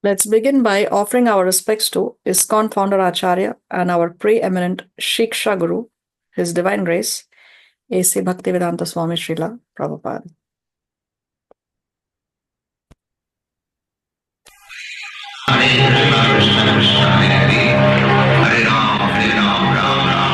Let's begin by offering our respects to ISKCON founder Acharya and our preeminent Shiksha Guru, His Divine Grace, A.C. Bhaktivedanta Swami Srila Prabhupada. Hare Krishna, Krishna Hare Hare, Hare Ram, Ram Ram.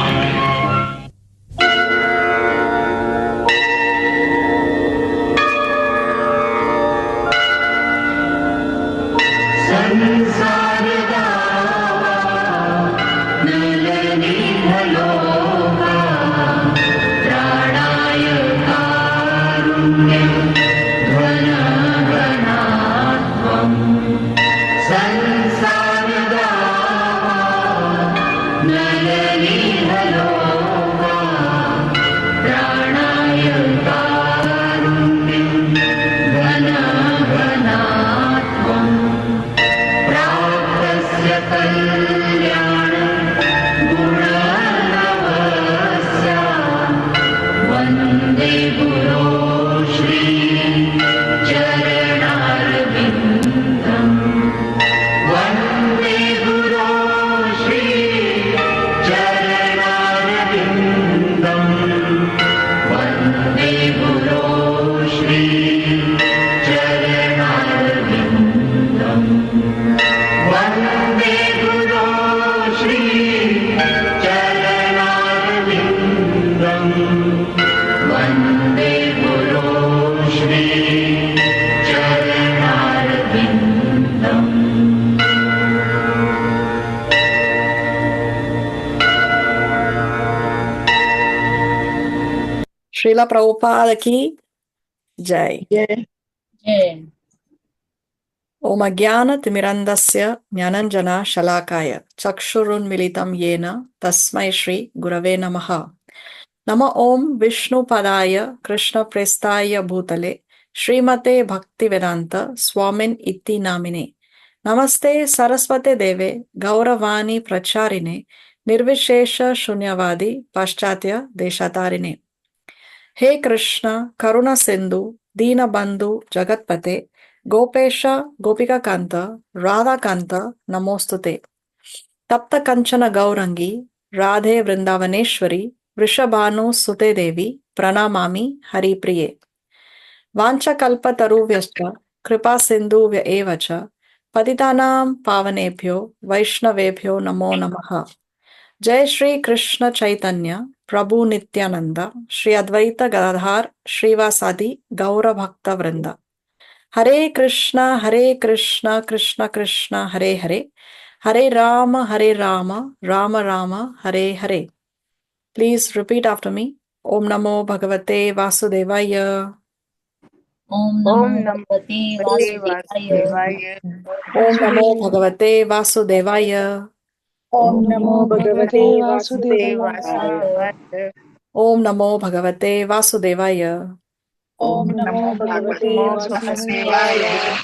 Srila Prabhupada ki Jai. Jai. Om Agyana Timirandasya Jnananjana Shalakaya Chakshurun Militam Yena Tasmai Shri Gurave Namaha. Nama Om Vishnu Padaya Krishna Prestaya Bhutale Srimate Bhaktivedanta Swamin Iti Namine. Namaste Saraswate Deve Gauravani Pracharine Nirvishesha Shunyavadi Paschatya Deshatarine. He Krishna Karuna Sindhu Dina Bandhu Jagatpate Gopesha Gopika Kanta Radha Kanta Namostute Tapta Kanchana Gaurangi Radhe Vrindavaneshwari Vrishabhanu Sute Devi Pranamami Hari Priye Vancha Kalpa Taruvyascha Kripa Sindhu Vya Evacha Patitanam Pavanebhyo Vaishnavebhyo Namo Namaha. Jai Shri Krishna Chaitanya Prabhu Nityananda Shri Advaita Gadadhar Shrivasadi Gaura Bhakta Vrinda. Hare Krishna Krishna Krishna Hare Hare Hare Rama Rama Rama Hare Hare. Please repeat after me. Om Namo Bhagavate Vasudevaya. Om Namo Bhagavate Vasudevaya. Om Namo Bhagavate Vasudevaya. Om Namo Bhagavate Vasudevaya. Om Namo Bhagavate Vasudevaya. Om Namo Bhagavate Vasudevaya.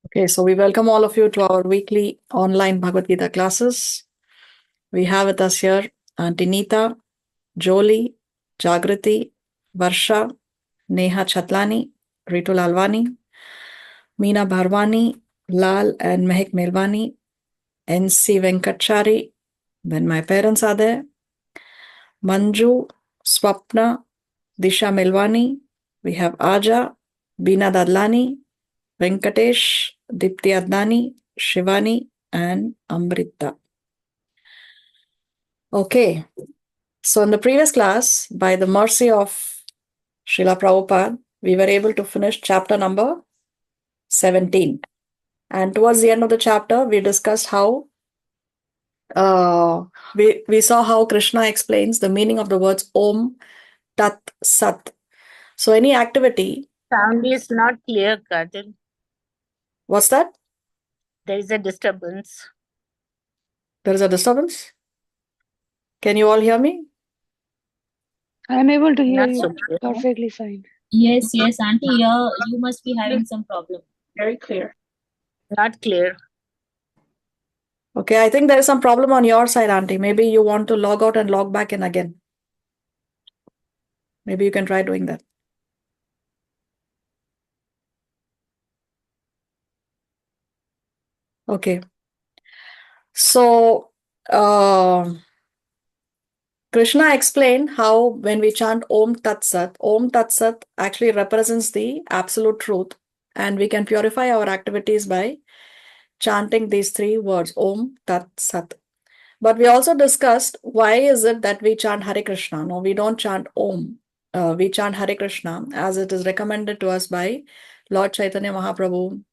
Okay, so we welcome all of you to our weekly online Bhagavad Gita classes. We have with us here Auntie Neeta, Jolie, Jagrati, Varsha, Neha Chatlani, Ritu Lalwani, Meena Bharwani, Lal and Mehak Melwani, N.C. Venkatchari, when my parents are there, Manju, Swapna, Disha Melwani, we have Aja, Beena Dadlani, Venkatesh, Dipti Adnani, Shivani, and Amrita. Okay, so in the previous class, by the mercy of Srila Prabhupada, we were able to finish chapter number 17. And towards the end of the chapter, we discussed how we saw how Krishna explains the meaning of the words Om, Tat, Sat. So any activity. Sound is not clear, Kajal. What's that? There is a disturbance. There is a disturbance? Can you all hear me? I am able to hear Not you so clear. perfectly fine. Yes, Auntie, you must be having some problem. Very clear. Not clear. Okay, I think there is some problem on your side, Auntie. Maybe you want to log out and log back in again. Maybe you can try doing that. Okay. So, Krishna explained how when we chant Om Tat Sat actually represents the absolute truth, and we can purify our activities by chanting these three words, Om Tat Sat. But we also discussed why is it that we chant Hare Krishna. No, we don't chant Om. We chant Hare Krishna as it is recommended to us by Lord Chaitanya Mahaprabhu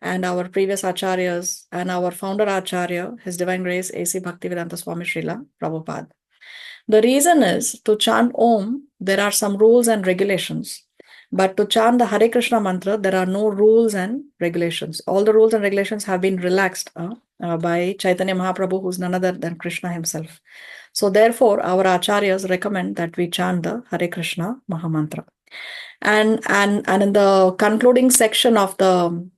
and our previous acharyas and our founder acharya, His Divine Grace A.C. Bhaktivedanta Swami Srila Prabhupada. The reason is to chant Om, there are some rules and regulations. But to chant the Hare Krishna mantra, there are no rules and regulations. All the rules and regulations have been relaxed by Chaitanya Mahaprabhu, who's none other than Krishna himself. So therefore, our acharyas recommend that we chant the Hare Krishna Mahamantra. And in the concluding section of the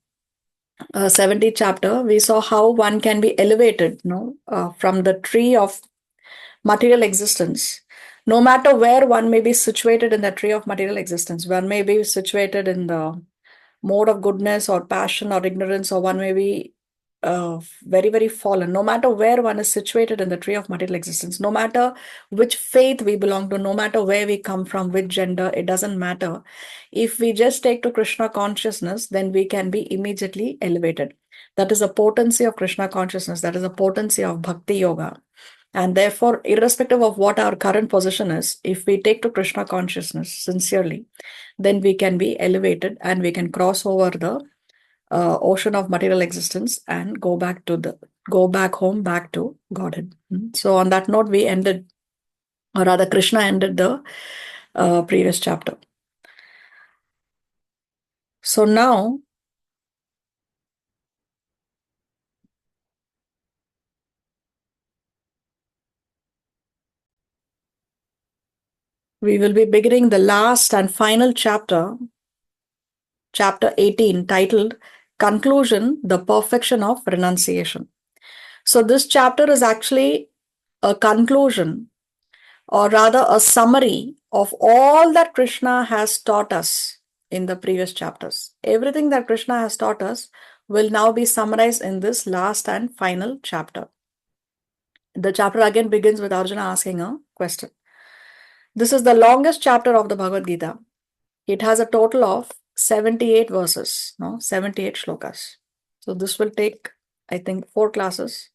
70th chapter, we saw how one can be elevated, from the tree of material existence. No matter where one may be situated in the tree of material existence, one may be situated in the mode of goodness or passion or ignorance, or one may be very, very fallen. No matter where one is situated in the tree of material existence, no matter which faith we belong to, no matter where we come from, which gender, it doesn't matter. If we just take to Krishna consciousness, then we can be immediately elevated. That is a potency of Krishna consciousness. That is a potency of Bhakti Yoga. And therefore, irrespective of what our current position is, if we take to Krishna consciousness sincerely, then we can be elevated and we can cross over the ocean of material existence and go back home, back to Godhead. So on that note, we ended, or rather Krishna ended the previous chapter. So now we will be beginning the last and final chapter, chapter 18, titled Conclusion, the Perfection of Renunciation. So this chapter is actually a conclusion, or rather a summary of all that Krishna has taught us in the previous chapters. Everything that Krishna has taught us will now be summarized in this last and final chapter. The chapter again begins with Arjuna asking a question. This is the longest chapter of the Bhagavad Gita. It has a total of 78 verses, 78 shlokas. So this will take, I think, 4 classes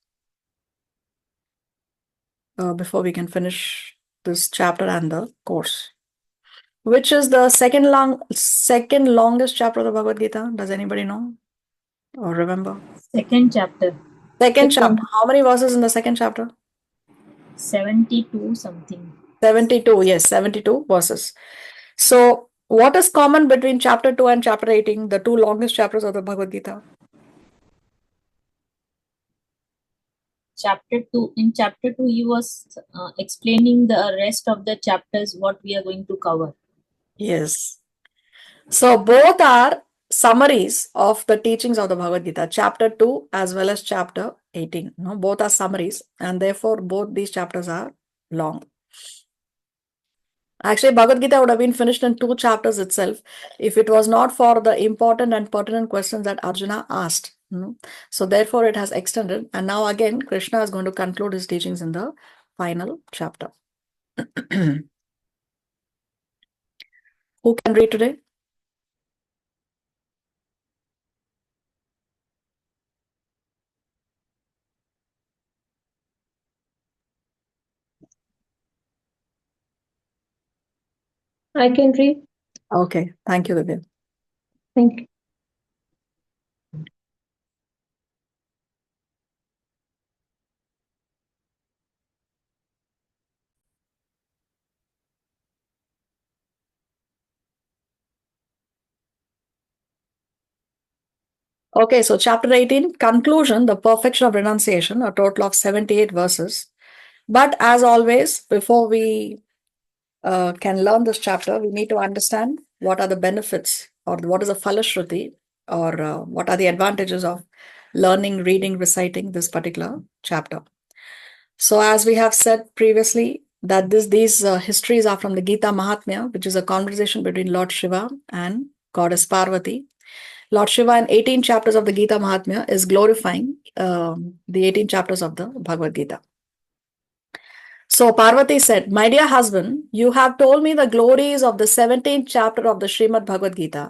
before we can finish this chapter and the course. Which is the second longest chapter of the Bhagavad Gita? Does anybody know or remember? Second chapter. Second chapter. How many verses in the second chapter? 72 something. 72. Yes, 72 verses. So what is common between chapter 2 and chapter 18, the two longest chapters of the Bhagavad Gita? In chapter 2, he was explaining the rest of the chapters, what we are going to cover. Yes. So both are summaries of the teachings of the Bhagavad Gita, chapter 2 as well as chapter 18. Both are summaries, and therefore both these chapters are long. Actually, Bhagavad Gita would have been finished in 2 chapters itself if it was not for the important and pertinent questions that Arjuna asked. So therefore it has extended, and now again Krishna is going to conclude his teachings in the final chapter. Who can read today? I can read. Okay, thank you, Divya. Thank you. Okay, so chapter 18, conclusion, the perfection of renunciation, a total of 78 verses. But as always, before we can learn this chapter, we need to understand what are the benefits, or what is a falashruti, or what are the advantages of learning, reading, reciting this particular chapter. So as we have said previously, that these histories are from the Gita Mahatmya, which is a conversation between Lord Shiva and Goddess Parvati. Lord Shiva in 18 chapters of the Gita Mahatmya is glorifying the 18 chapters of the Bhagavad Gita. So Parvati said, "My dear husband, you have told me the glories of the 17th chapter of the Srimad Bhagavad Gita.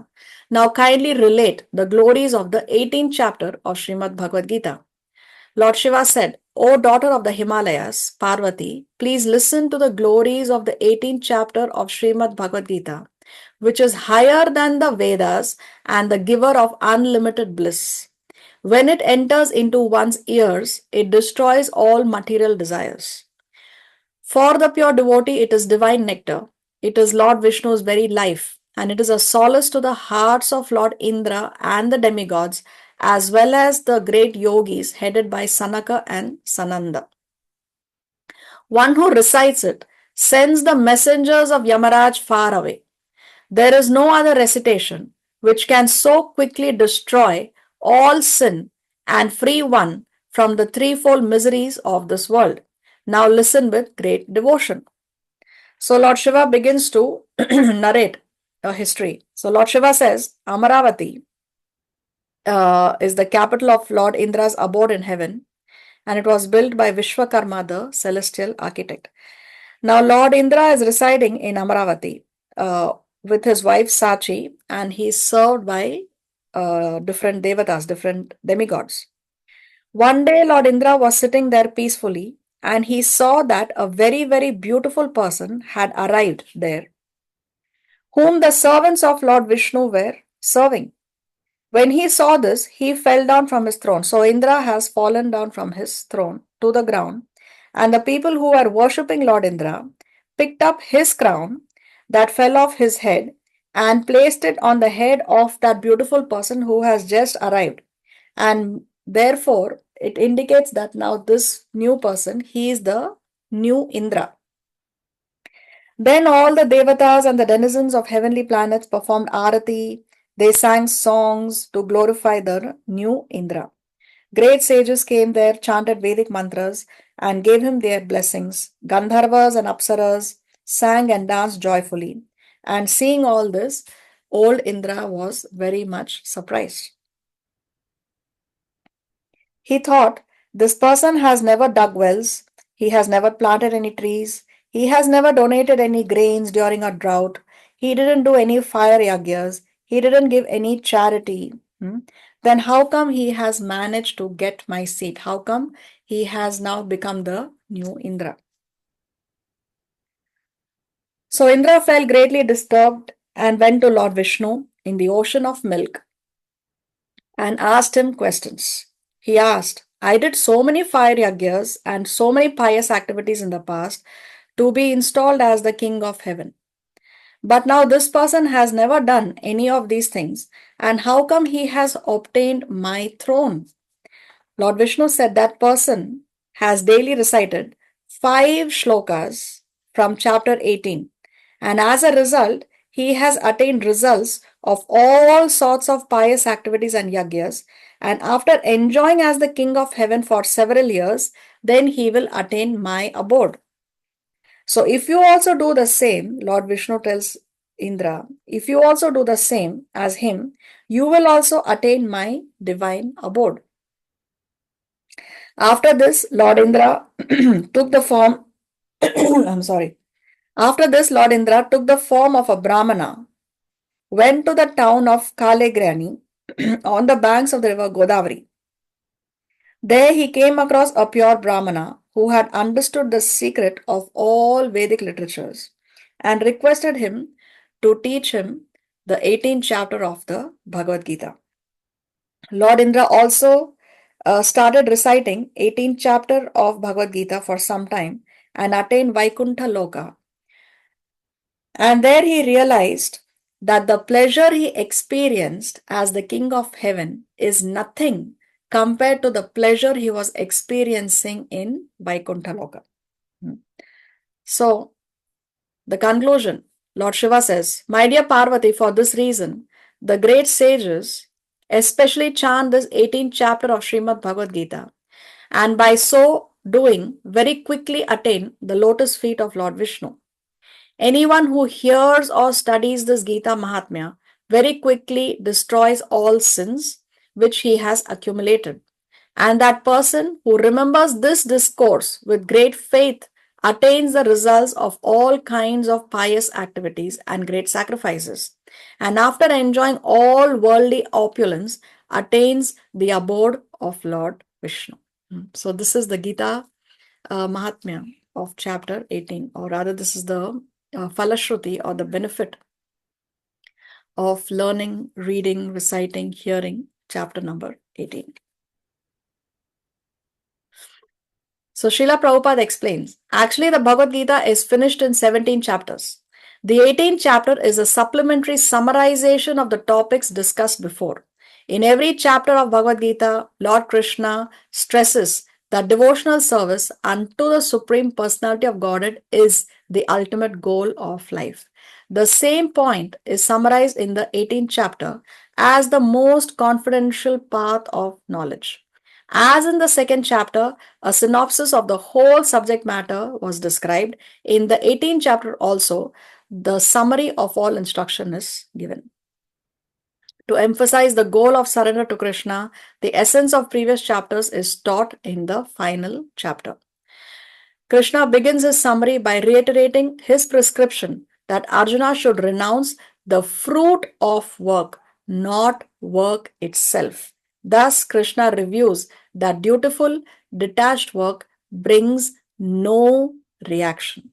Now kindly relate the glories of the 18th chapter of Srimad Bhagavad Gita." Lord Shiva said, "O daughter of the Himalayas, Parvati, please listen to the glories of the 18th chapter of Srimad Bhagavad Gita, which is higher than the Vedas and the giver of unlimited bliss. When it enters into one's ears, it destroys all material desires. For the pure devotee, it is divine nectar. It is Lord Vishnu's very life, and it is a solace to the hearts of Lord Indra and the demigods, as well as the great yogis headed by Sanaka and Sananda. One who recites it sends the messengers of Yamaraj far away. There is no other recitation which can so quickly destroy all sin and free one from the threefold miseries of this world. Now listen with great devotion." So Lord Shiva begins to narrate a history. So Lord Shiva says, Amaravati is the capital of Lord Indra's abode in heaven, and it was built by Vishwakarma, the celestial architect. Now Lord Indra is residing in Amaravati with his wife Sachi, and he is served by different devatas, different demigods. One day Lord Indra was sitting there peacefully, and he saw that a very, very beautiful person had arrived there, whom the servants of Lord Vishnu were serving. When he saw this, he fell down from his throne. So Indra has fallen down from his throne to the ground, and the people who were worshipping Lord Indra picked up his crown that fell off his head and placed it on the head of that beautiful person who has just arrived. And therefore, it indicates that now this new person, he is the new Indra. Then all the devatas and the denizens of heavenly planets performed arati. They sang songs to glorify the new Indra. Great sages came there, chanted Vedic mantras, and gave him their blessings. Gandharvas and Apsaras sang and danced joyfully. And seeing all this, old Indra was very much surprised. He thought, "This person has never dug wells, he has never planted any trees, he has never donated any grains during a drought, he didn't do any fire yagyas, he didn't give any charity. Then how come he has managed to get my seat? How come he has now become the new Indra?" So Indra felt greatly disturbed and went to Lord Vishnu in the ocean of milk and asked him questions. He asked, "I did so many fire yagyas and so many pious activities in the past to be installed as the king of heaven. But now this person has never done any of these things, and how come he has obtained my throne?" Lord Vishnu said that person has daily recited 5 shlokas from chapter 18, and as a result, he has attained results of all sorts of pious activities and yagyas, and after enjoying as the king of heaven for several years, then he will attain my abode. So if you also do the same, Lord Vishnu tells Indra, if you also do the same as him, you will also attain my divine abode. After this, Lord Indra took the form, I'm sorry. After this, Lord Indra took the form of a Brahmana, went to the town of Kalegrani on the banks of the river Godavari. There he came across a pure Brahmana who had understood the secret of all Vedic literatures and requested him to teach him the 18th chapter of the Bhagavad Gita. Lord Indra also started reciting 18th chapter of Bhagavad Gita for some time and attained Vaikuntha Loka. And there he realized that the pleasure he experienced as the king of heaven is nothing compared to the pleasure he was experiencing in Vaikuntha Loka. So, the conclusion, Lord Shiva says, "My dear Parvati, for this reason, the great sages especially chant this 18th chapter of Srimad Bhagavad Gita, and by so doing, very quickly attain the lotus feet of Lord Vishnu. Anyone who hears or studies this Gita Mahatmya very quickly destroys all sins which he has accumulated. And that person who remembers this discourse with great faith attains the results of all kinds of pious activities and great sacrifices. And after enjoying all worldly opulence, attains the abode of Lord Vishnu. So, this is the Gita Mahatmya of chapter 18, or rather, this is the Falashruti or the benefit of learning, reading, reciting, hearing, chapter number 18. So Srila Prabhupada explains, actually the Bhagavad Gita is finished in 17 chapters. The 18th chapter is a supplementary summarization of the topics discussed before. In every chapter of Bhagavad Gita, Lord Krishna stresses that devotional service unto the Supreme Personality of Godhead is the ultimate goal of life. The same point is summarized in the 18th chapter as the most confidential path of knowledge. As in the second chapter, a synopsis of the whole subject matter was described. In the 18th chapter also, the summary of all instruction is given. To emphasize the goal of surrender to Krishna, the essence of previous chapters is taught in the final chapter. Krishna begins his summary by reiterating his prescription that Arjuna should renounce the fruit of work, not work itself. Thus, Krishna reviews that dutiful, detached work brings no reaction.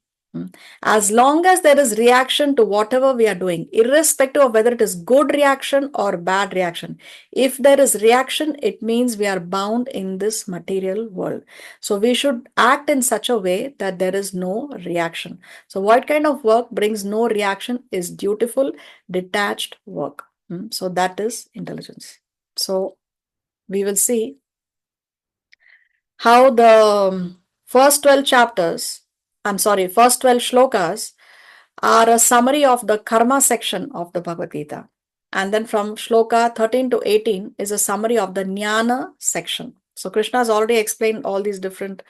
As long as there is reaction to whatever we are doing, irrespective of whether it is good reaction or bad reaction, if there is reaction, it means we are bound in this material world. So we should act in such a way that there is no reaction. So what kind of work brings no reaction is dutiful, detached work. So that is intelligence. So we will see how the first 12 shlokas are a summary of the karma section of the Bhagavad Gita. And then from shloka 13 to 18 is a summary of the jnana section. So Krishna has already explained all these different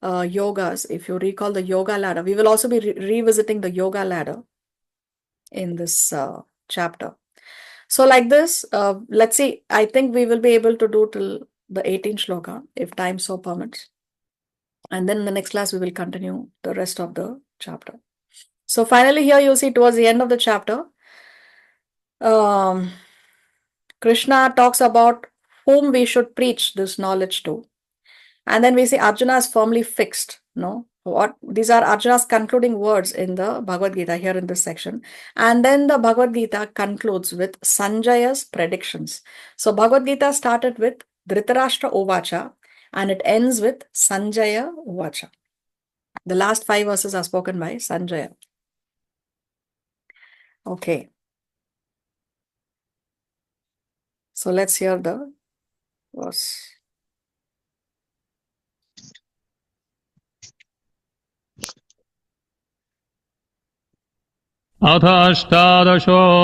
yogas. If you recall the yoga ladder, we will also be revisiting the yoga ladder in this chapter. So like this, let's see, I think we will be able to do till the 18th shloka if time so permits. And then in the next class, we will continue the rest of the chapter. So finally here you'll see towards the end of the chapter, Krishna talks about whom we should preach this knowledge to. And then we see Arjuna is firmly fixed. These are Arjuna's concluding words in the Bhagavad Gita here in this section. And then the Bhagavad Gita concludes with Sanjaya's predictions. So Bhagavad Gita started with Dhritarashtra Uvacha and it ends with Sanjaya Uvacha. The last 5 verses are spoken by Sanjaya. Okay. So let's hear the verse. अथ अष्टादशोऽध्यायः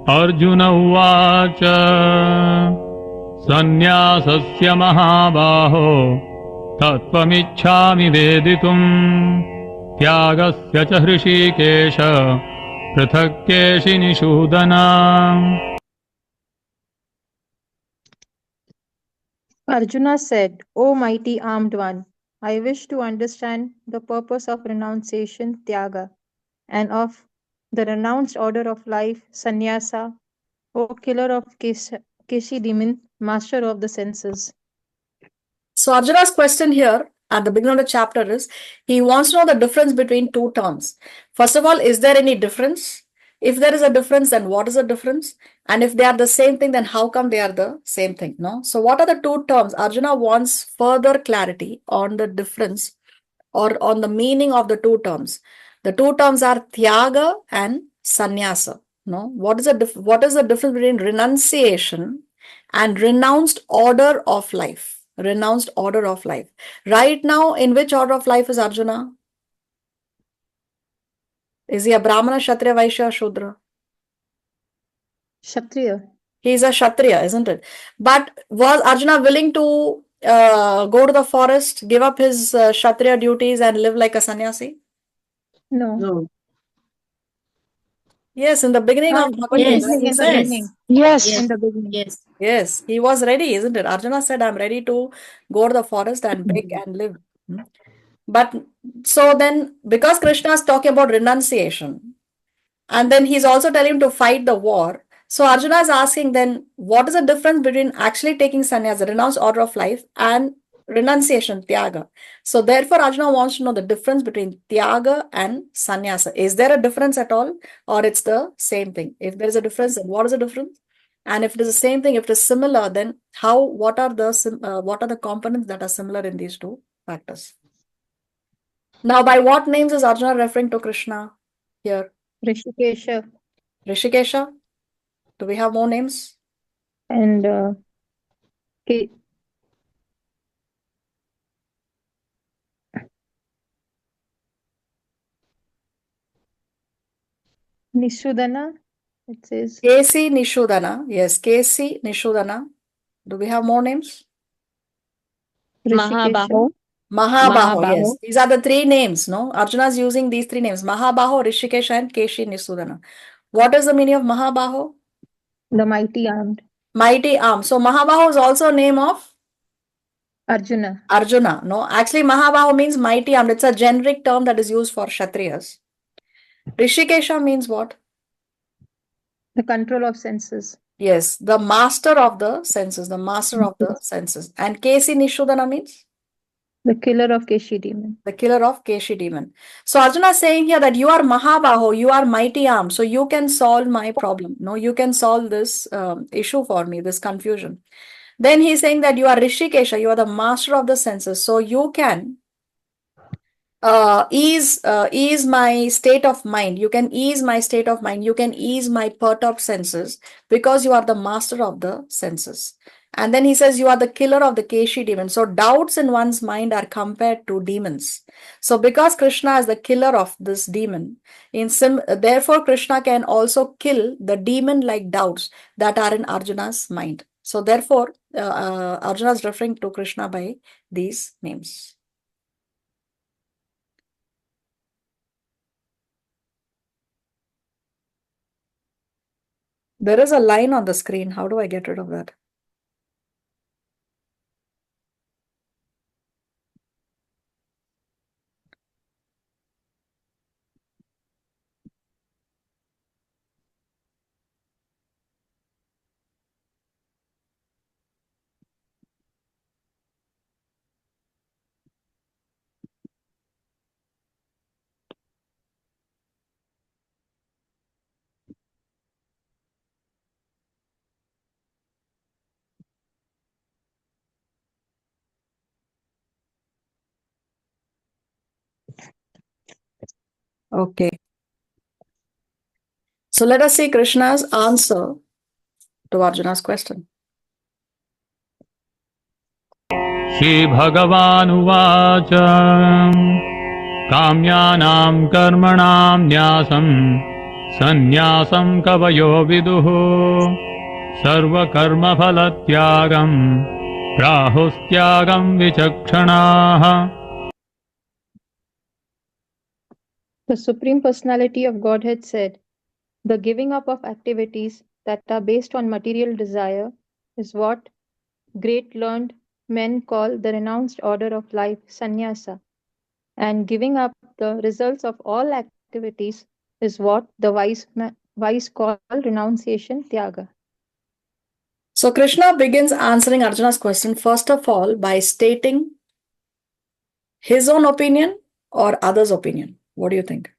अर्जुन उवाच सन्न्यासस्य महाबाहो तत्त्वमिच्छामि वेदितुम् त्यागस्य च हृषीकेश पृथक् केशिनिषूदन Arjuna said, O mighty armed one, I wish to understand the purpose of renunciation, Tyaga, and of the renounced order of life, Sannyasa, O killer of Keshi demon, master of the senses. So Arjuna's question here at the beginning of the chapter is, he wants to know the difference between 2 terms. First of all, is there any difference? If there is a difference, then what is the difference? And if they are the same thing, then how come they are the same thing? No. So what are the 2 terms? Arjuna wants further clarity on the difference or on the meaning of the 2 terms. The 2 terms are Tyaga and Sannyasa. No. What is the difference between renunciation and renounced order of life? Renounced order of life. Right now, in which order of life is Arjuna? Is he a Brahmana, Kshatriya, Vaishya, Shudra? Kshatriya. He is a Kshatriya, isn't it? But was Arjuna willing to go to the forest, give up his Kshatriya duties and live like a sannyasi? No. Yes, in the beginning of Bhagavad Yes, Gita, he in the says. beginning. Yes. yes, In the beginning. yes. Yes, he was ready, isn't it? Arjuna said, I'm ready to go to the forest and beg and live. Hmm. But so then, because Krishna is talking about renunciation, and then he's also telling him to fight the war. So Arjuna is asking then, what is the difference between actually taking sannyas, the renounced order of life, and renunciation, tyaga? So therefore, Arjuna wants to know the difference between tyaga and sannyasa. Is there a difference at all, or it's the same thing? If there is a difference, then what is the difference? And if it is the same thing, if it is similar, then how? What are the components that are similar in these two factors? Now, by what names is Arjuna referring to Krishna here? Rishikesha Rishikesha? Do we have more names? and Nishudana. It says Kesi Nishudana. Yes, Kesi Nishudana. Do we have more names? Rishikesha. Mahabaho. Yes. These are the three names, no? Arjuna is using these three names. Mahabaho, Rishikesha, and Keshi Nishudana. What is the meaning of Mahabaho? The mighty armed. Mighty arm. So Mahabaho is also a name of Arjuna. Arjuna. No, actually Mahabaho means mighty armed. It's a generic term that is used for Kshatriyas. Rishikesha means what? The control of senses. Yes, the master of the senses, the master of the senses. And Kesi Nishudana means? The killer of Keshi demon. The killer of Keshi demon. So Arjuna is saying here that you are Mahabaho, you are mighty arm, so you can solve my problem. No, you can solve this issue for me, this confusion. Then he's saying that you are Rishikesha, you are the master of the senses, so you can ease my state of mind. You can ease my state of mind. You can ease my perturbed senses because you are the master of the senses. And then he says you are the killer of the Keshi demon. So doubts in one's mind are compared to demons. So because Krishna is the killer of this demon, therefore Krishna can also kill the demon-like doubts that are in Arjuna's mind. So therefore, Arjuna is referring to Krishna by these names. There is a line on the screen. How do I get rid of that? Okay. So let us see Krishna's answer to Arjuna's question. श्रीभगवानुवाच काम्यानां कर्मणां न्यासं सन्न्यासं कवयो विदुः सर्वकर्मफलत्यागं प्राहुस्त्यागं विचक्षणाः. The Supreme Personality of Godhead said, the giving up of activities that are based on material desire is what great learned men call the renounced order of life, sannyasa. And giving up the results of all activities is what the wise call renunciation, tyaga. So Krishna begins answering Arjuna's question first of all by stating his own opinion or others' opinion. What do you think?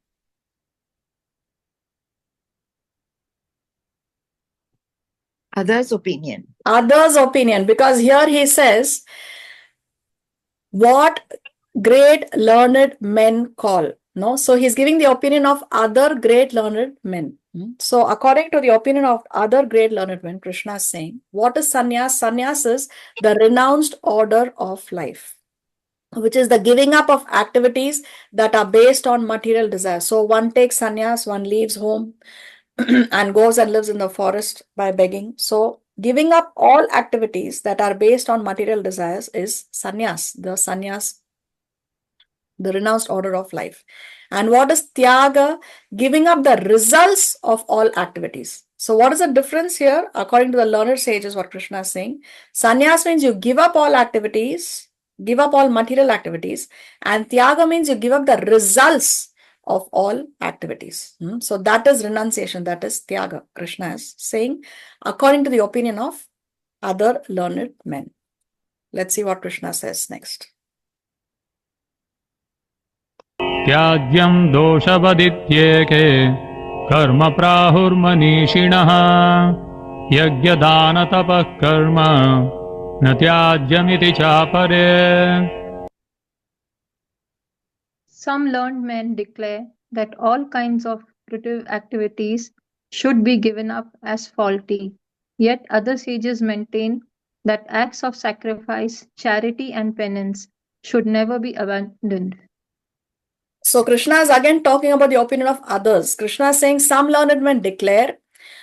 Others' opinion. Others' opinion, because here he says, what great learned men call. No, so he's giving the opinion of other great learned men. So according to the opinion of other great learned men, Krishna is saying, what is sannyas? Sannyas is the renounced order of life, which is the giving up of activities that are based on material desire. So one takes sannyas, one leaves home and goes and lives in the forest by begging. So giving up all activities that are based on material desires is sannyas, the sannyas the renounced order of life. And what is Tyaga? Giving up the results of all activities. So what is the difference here? According to the learned sages, what Krishna is saying, sannyas means you give up all activities, give up all material activities, and Tyaga means you give up the results of all activities. So that is renunciation, that is Tyaga. Krishna is saying according to the opinion of other learned men. Let's see what Krishna says next. त्याज्यं दोषवदित्येके कर्म प्राहुर्मनीषिणः यज्ञदानतपः कर्म न त्याज्यमिति चापरे. Some learned men declare that all kinds of fruitive activities should be given up as faulty. Yet other sages maintain that acts of sacrifice, charity, and penance should never be abandoned. So Krishna is again talking about the opinion of others. Krishna is saying some learned men declare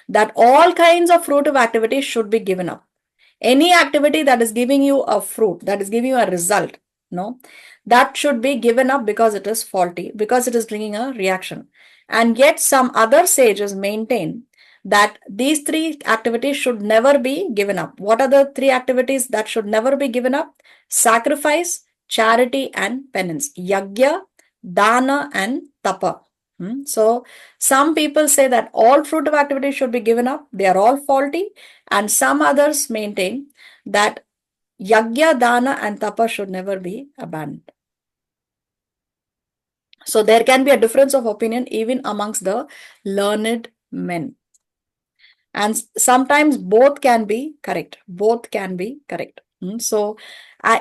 that all kinds of fruitive activities should be given up. Any activity that is giving you a fruit, that is giving you a result, no, that should be given up because it is faulty, because it is bringing a reaction. And yet some other sages maintain that these three activities should never be given up. What are the three activities that should never be given up? Sacrifice, charity, and penance. Yagya, dana, and tapa. So some people say that all fruitive activities should be given up. They are all faulty. And some others maintain that yagya, dana, and tapa should never be abandoned. So there can be a difference of opinion even amongst the learned men. And sometimes both can be correct. Both can be correct. So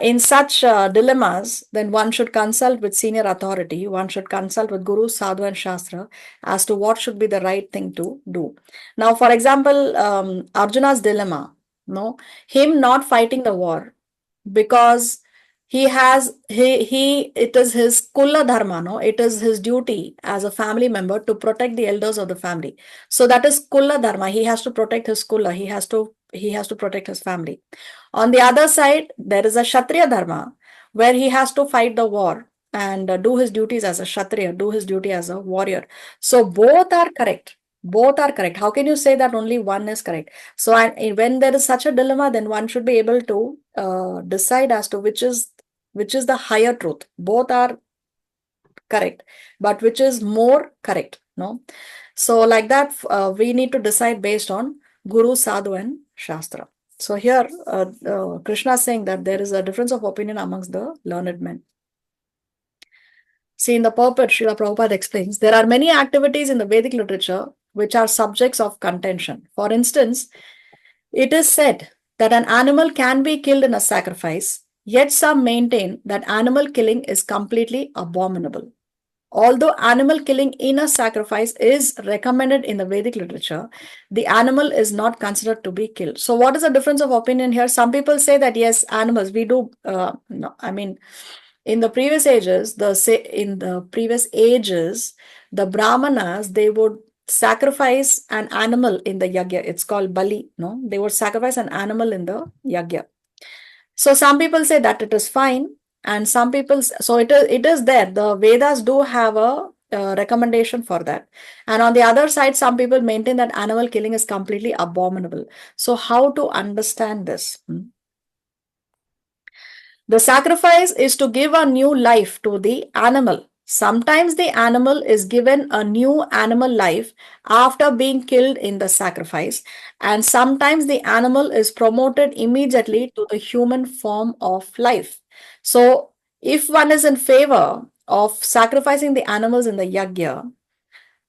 in such dilemmas, then one should consult with senior authority. One should consult with Guru, Sadhu, and Shastra as to what should be the right thing to do. Now, for example, Arjuna's dilemma, him not fighting the war because it is his kulla dharma, it is his duty as a family member to protect the elders of the family. So that is kulla dharma. He has to protect his kulla. He has to protect his family. On the other side, there is a Kshatriya dharma where he has to fight the war and do his duties as a Kshatriya, do his duty as a warrior. So both are correct. Both are correct. How can you say that only one is correct? So when there is such a dilemma, then one should be able to decide as to which is the higher truth. Both are correct, but which is more correct? No. So like that, we need to decide based on Guru, Sadhu, and Shastra. So here, Krishna is saying that there is a difference of opinion amongst the learned men. See, in the purport, Srila Prabhupada explains, there are many activities in the Vedic literature which are subjects of contention. For instance, it is said that an animal can be killed in a sacrifice, yet some maintain that animal killing is completely abominable. Although animal killing in a sacrifice is recommended in the Vedic literature, the animal is not considered to be killed. So what is the difference of opinion here? Some people say that yes, animals, we do, in the previous ages, the Brahmanas, they would sacrifice an animal in the yagya. It's called Bali, no? They would sacrifice an animal in the yagya. So some people say that it is fine, and some people, so it is there. The Vedas do have a recommendation for that. And on the other side, some people maintain that animal killing is completely abominable. So how to understand this? The sacrifice is to give a new life to the animal. Sometimes the animal is given a new animal life after being killed in the sacrifice, and sometimes the animal is promoted immediately to the human form of life. So if one is in favor of sacrificing the animals in the yagya,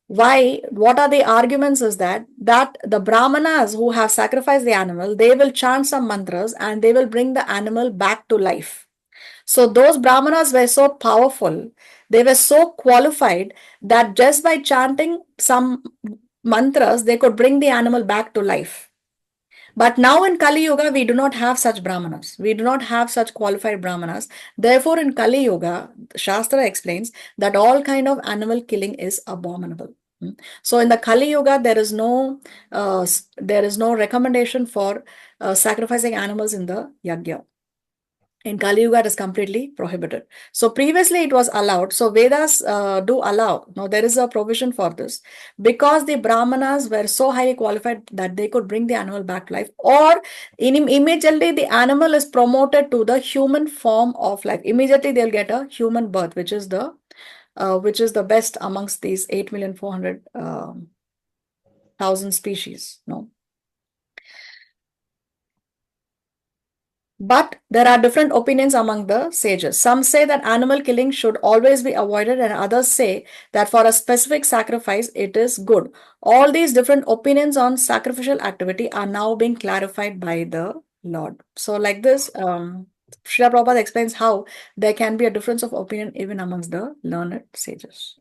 what are the arguments is that the Brahmanas who have sacrificed the animal, they will chant some mantras and they will bring the animal back to life. So those Brahmanas were so powerful, they were so qualified that just by chanting some mantras, they could bring the animal back to life. But now in Kali Yuga, we do not have such Brahmanas. We do not have such qualified Brahmanas. Therefore, in Kali Yuga, Shastra explains that all kind of animal killing is abominable. So in the Kali Yuga, there is no recommendation for sacrificing animals in the yagya. In Kali Yuga, it is completely prohibited. So previously it was allowed. So Vedas do allow. Now there is a provision for this because the Brahmanas were so highly qualified that they could bring the animal back to life, or immediately the animal is promoted to the human form of life. Immediately they'll get a human birth, which is the best amongst these 8,400,000 species. No. But there are different opinions among the sages. Some say that animal killing should always be avoided, and others say that for a specific sacrifice it is good. All these different opinions on sacrificial activity are now being clarified by the Lord. So like this, Srila Prabhupada explains how there can be a difference of opinion even amongst the learned sages.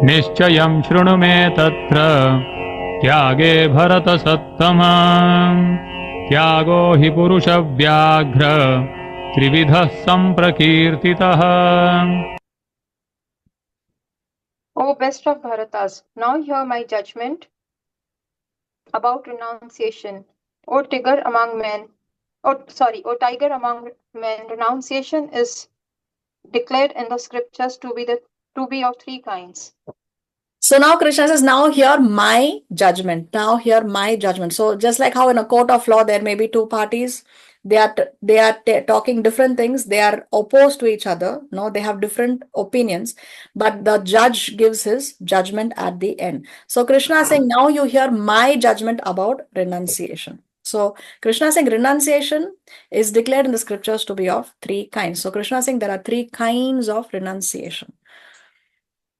निश्चयं शृणु मे तत्र त्यागे भरतसत्तमा त्यागो हि पुरुषव्याघ्र त्रिविधः सम्प्रकीर्तितः. O best of Bharatas, now hear my judgment about renunciation. O tiger among men, O tiger among men, renunciation is declared in the scriptures to be of three kinds. So now Krishna says, now hear my judgment. Now hear my judgment. So just like how in a court of law, there may be two parties. They are talking different things. They are opposed to each other. No, they have different opinions. But the judge gives his judgment at the end. So Krishna is saying, now you hear my judgment about renunciation. So Krishna is saying renunciation is declared in the scriptures to be of three kinds. So Krishna is saying there are three kinds of renunciation.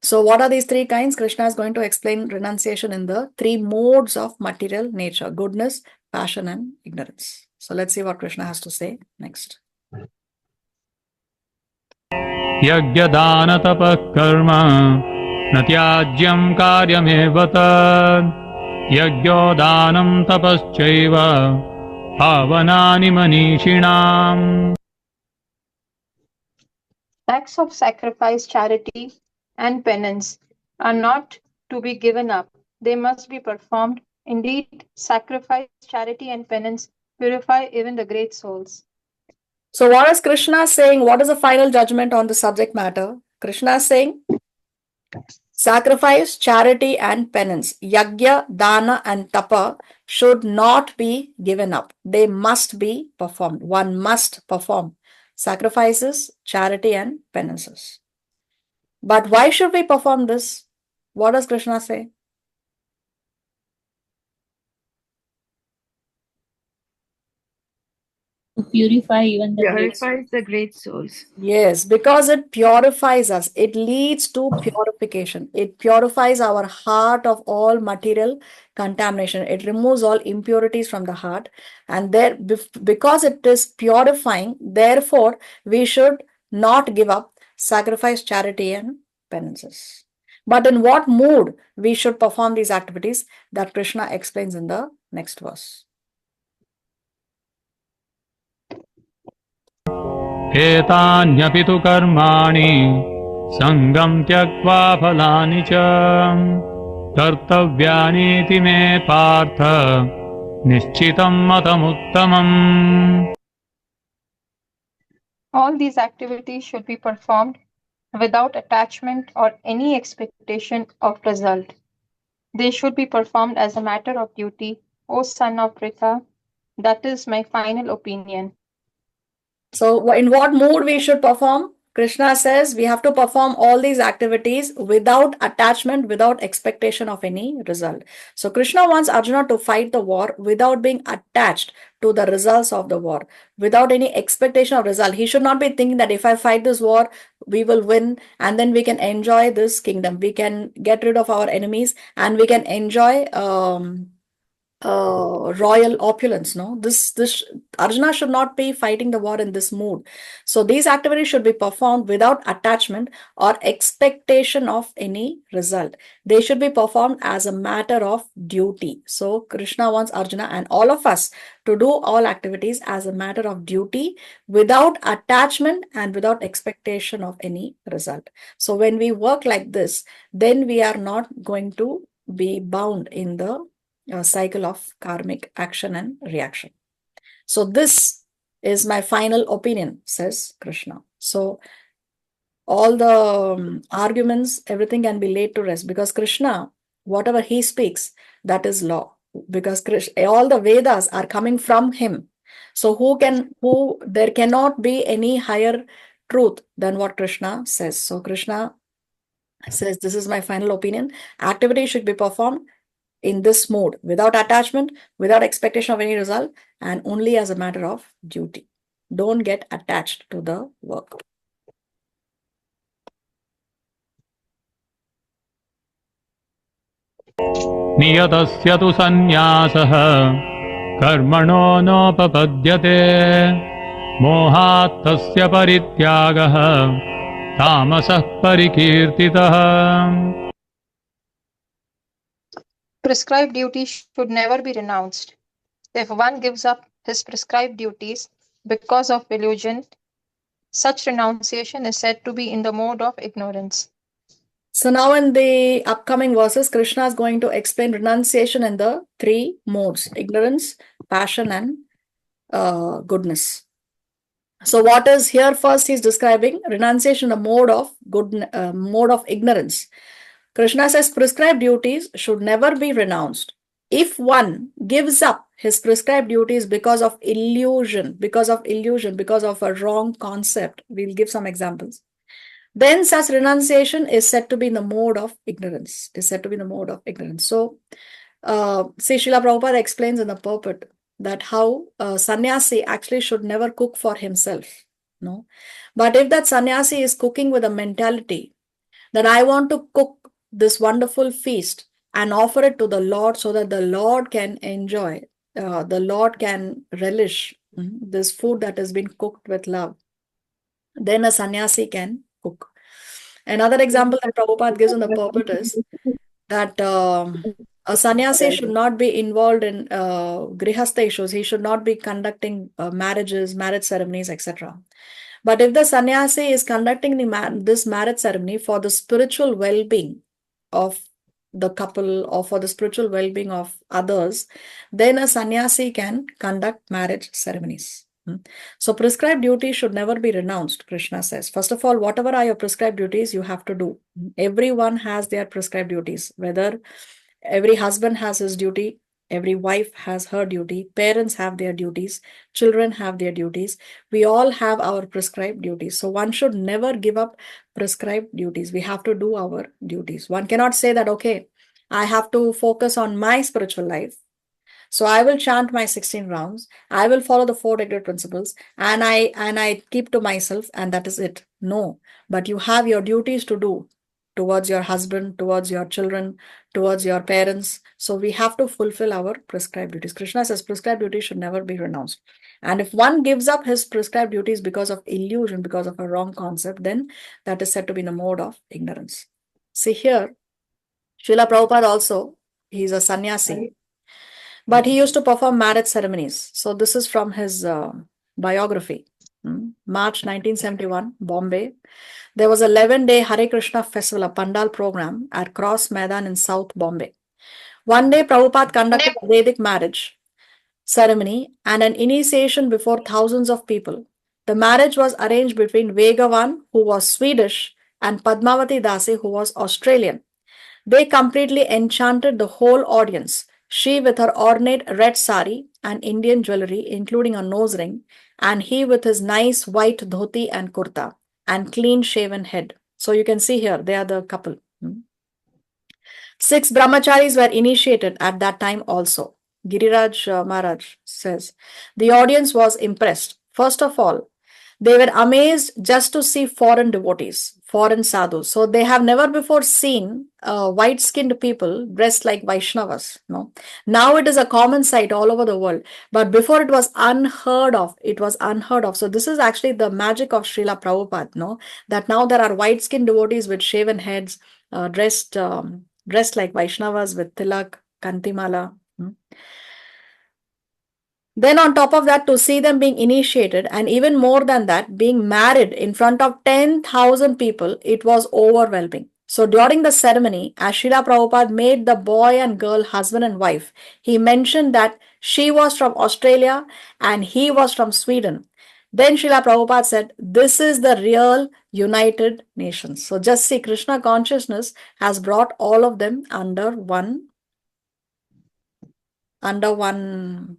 So what are these three kinds? Krishna is going to explain renunciation in the three modes of material nature: goodness, passion, and ignorance. So let's see what Krishna has to say next. यज्ञदानतपः कर्म न त्याज्यं कार्यमेव तत् यज्ञोदानं तपश्चैव पावनानि मनीषिणाम्. Acts of sacrifice, charity, and penance are not to be given up. They must be performed. Indeed, sacrifice, charity, and penance purify even the great souls. So what is Krishna saying? What is the final judgment on the subject matter? Krishna is saying sacrifice, charity, and penance, yajna, dana, and tapa should not be given up. They must be performed. One must perform sacrifices, charity, and penances. But why should we perform this? What does Krishna say? To purify even the great souls. Purifies the great souls. Yes, because it purifies us. It leads to purification. It purifies our heart of all material contamination. It removes all impurities from the heart. And there, because it is purifying, therefore, we should not give up sacrifice, charity, and penances. But in what mood we should perform these activities, that Krishna explains in the next verse. एतान्यपि तु कर्माणि सङ्गं त्यक्त्वा फलानि च कर्तव्यानीति मे पार्थ निश्चितं मतमुत्तमम्. All these activities should be performed without attachment or any expectation of result. They should be performed as a matter of duty, O son of Pritha. That is my final opinion. So in what mood we should perform? Krishna says we have to perform all these activities without attachment, without expectation of any result. So Krishna wants Arjuna to fight the war without being attached to the results of the war, without any expectation of result. He should not be thinking that if I fight this war, we will win and then we can enjoy this kingdom. We can get rid of our enemies and we can enjoy royal opulence. No, this Arjuna should not be fighting the war in this mood. So these activities should be performed without attachment or expectation of any result. They should be performed as a matter of duty. So Krishna wants Arjuna and all of us to do all activities as a matter of duty without attachment and without expectation of any result. So when we work like this, then we are not going to be bound in the cycle of karmic action and reaction. So this is my final opinion, says Krishna. So all the arguments, everything can be laid to rest, because Krishna, whatever he speaks, that is law. Because all the Vedas are coming from him. So there cannot be any higher truth than what Krishna says. So Krishna says, this is my final opinion. Activity should be performed in this mode, without attachment, without expectation of any result, and only as a matter of duty. Don't get attached to the work. नियतस्य तु सन्न्यासः कर्मणो नोपपद्यते मोहात् तस्य परित्यागः तामसः परिकीर्तितः. Prescribed duties should never be renounced. If one gives up his prescribed duties because of illusion, such renunciation is said to be in the mode of ignorance. So now in the upcoming verses, Krishna is going to explain renunciation in the three modes: ignorance, passion, and goodness. So what is here? First, he's describing renunciation, a mode of ignorance. Krishna says prescribed duties should never be renounced. If one gives up his prescribed duties because of illusion, because of a wrong concept, we'll give some examples, then such renunciation is said to be in the mode of ignorance. So, see, Srila Prabhupada explains in the purport that how sannyasi actually should never cook for himself. No, but if that sannyasi is cooking with a mentality that I want to cook this wonderful feast and offer it to the Lord so that the Lord can enjoy, the Lord can relish this food that has been cooked with love, then a sannyasi can cook. Another example that Prabhupada gives in the purport is that a sannyasi should not be involved in grihastha issues. He should not be conducting marriage ceremonies, etc. But if the sannyasi is conducting this marriage ceremony for the spiritual well-being of the couple or for the spiritual well-being of others, then a sannyasi can conduct marriage ceremonies. So prescribed duties should never be renounced, Krishna says. First of all, whatever are your prescribed duties, you have to do. Everyone has their prescribed duties, whether every husband has his duty, every wife has her duty, parents have their duties, children have their duties. We all have our prescribed duties. So one should never give up prescribed duties. We have to do our duties. One cannot say that, okay, I have to focus on my spiritual life. So I will chant my 16 rounds. I will follow the 4 regular principles, and I keep to myself, and that is it. No, but you have your duties to do towards your husband, towards your children, towards your parents. So we have to fulfill our prescribed duties. Krishna says prescribed duties should never be renounced. And if one gives up his prescribed duties because of illusion, because of a wrong concept, then that is said to be in the mode of ignorance. See here, Srila Prabhupada also, he's a sannyasi, but he used to perform marriage ceremonies. So this is from his biography. March 1971, Bombay. There was a 11-day Hare Krishna festival, a Pandal program at Cross Maidan in South Bombay. One day, Prabhupada conducted a Vedic marriage ceremony and an initiation before thousands of people. The marriage was arranged between Bhagawad, who was Swedish, and Padmavati Dasi, who was Australian. They completely enchanted the whole audience. She with her ornate red sari and Indian jewelry, including a nose ring, and he with his nice white dhoti and kurta and clean shaven head. So you can see here, they are the couple. 6 brahmacharis were initiated at that time also. Giriraj Maharaj says, the audience was impressed. First of all, they were amazed just to see foreign devotees, foreign sadhus. So they have never before seen white-skinned people dressed like Vaishnavas. No, now it is a common sight all over the world. But before it was unheard of. So this is actually the magic of Srila Prabhupada. No, that now there are white-skinned devotees with shaven heads, dressed like Vaishnavas with tilak, kantimala. Then on top of that, to see them being initiated, and even more than that, being married in front of 10,000 people, it was overwhelming. So during the ceremony, as Srila Prabhupada made the boy and girl husband and wife, he mentioned that she was from Australia and he was from Sweden. Then Srila Prabhupada said, this is the real United Nations. So just see, Krishna consciousness has brought all of them under one umbrella.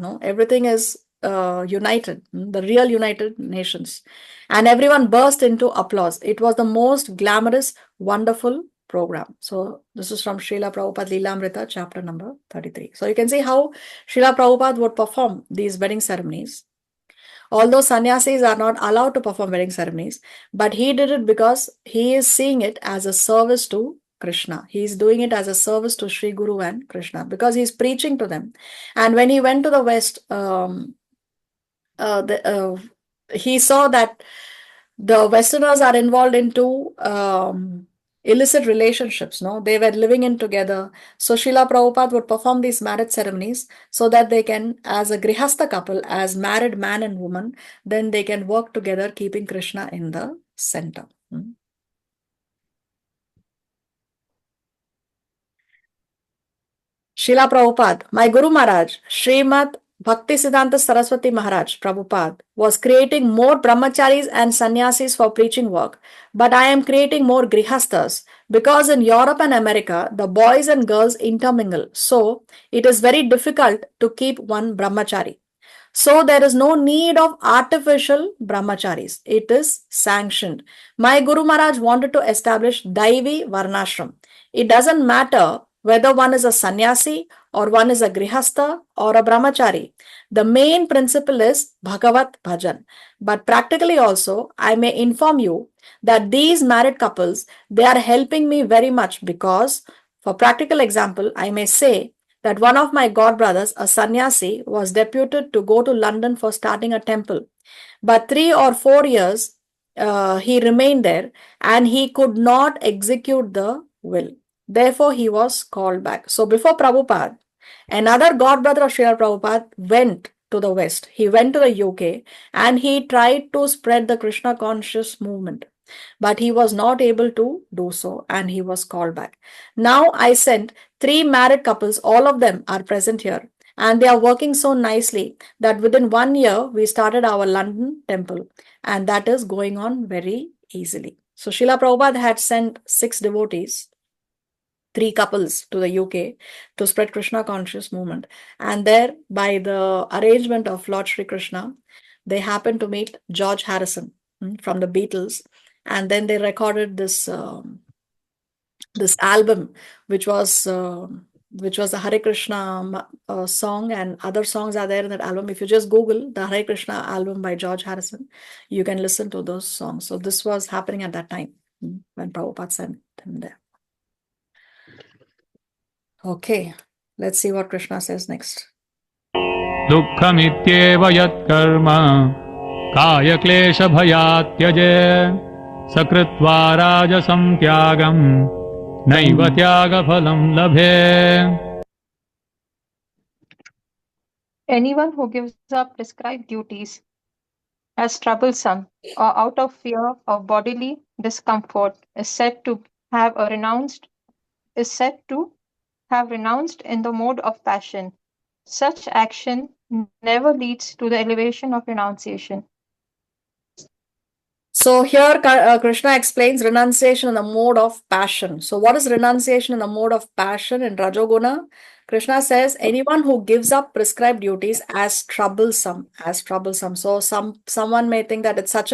No, everything is united, the real United Nations, and everyone burst into applause. It was the most glamorous, wonderful program. So this is from Srila Prabhupada Leelamrita, chapter number 33. So you can see how Srila Prabhupada would perform these wedding ceremonies. Although sannyasis are not allowed to perform wedding ceremonies, but he did it because he is seeing it as a service to Krishna. He is doing it as a service to Sri Guru and Krishna because he is preaching to them. And when he went to the West, he saw that the Westerners are involved into illicit relationships. No, they were living in together. So Srila Prabhupada would perform these marriage ceremonies so that they can, as a grihastha couple, as married man and woman, then they can work together, keeping Krishna in the center. Srila Prabhupada, my Guru Maharaj, Srimad Bhaktisiddhanta Saraswati Maharaj Prabhupada was creating more brahmacharis and sannyasis for preaching work, but I am creating more grihasthas because in Europe and America, the boys and girls intermingle. So it is very difficult to keep one brahmachari. So there is no need of artificial brahmacharis. It is sanctioned. My Guru Maharaj wanted to establish Daivi Varnashram. It doesn't matter whether one is a sannyasi or one is a grihastha or a brahmachari. The main principle is Bhagawad Bhajan. But practically also, I may inform you that these married couples, they are helping me very much because, for practical example, I may say that one of my god brothers, a sannyasi, was deputed to go to London for starting a temple. But 3 or 4 years he remained there and he could not execute the will. Therefore, he was called back. So before Prabhupada, another god brother of Srila Prabhupada went to the West. He went to the UK and he tried to spread the Krishna conscious movement. But he was not able to do so and he was called back. Now I sent 3 married couples, all of them are present here. And they are working so nicely that within 1 year, we started our London temple. And that is going on very easily. So Srila Prabhupada had sent 6 devotees, 3 couples to the UK to spread Krishna conscious movement. And there, by the arrangement of Lord Sri Krishna, they happened to meet George Harrison from the Beatles. And then they recorded this this album, which was the Hare Krishna song, and other songs are there in that album. If you just Google the Hare Krishna album by George Harrison, you can listen to those songs. So this was happening at that time when Prabhupada sent him there. Okay, let's see what Krishna says next. दुःखमित्येव यत्कर्म कायक्लेशभयात् त्यजेत् सकृत्वा राजसं त्यागं नैव त्यागफलं लभेत्. Anyone who gives up prescribed duties as troublesome or out of fear of bodily discomfort is said to have renounced in the mode of passion. Such action never leads to the elevation of renunciation. So here Krishna explains renunciation in the mode of passion. So what is renunciation in the mode of passion in Rajoguna? Krishna says anyone who gives up prescribed duties as troublesome. So someone may think that it's such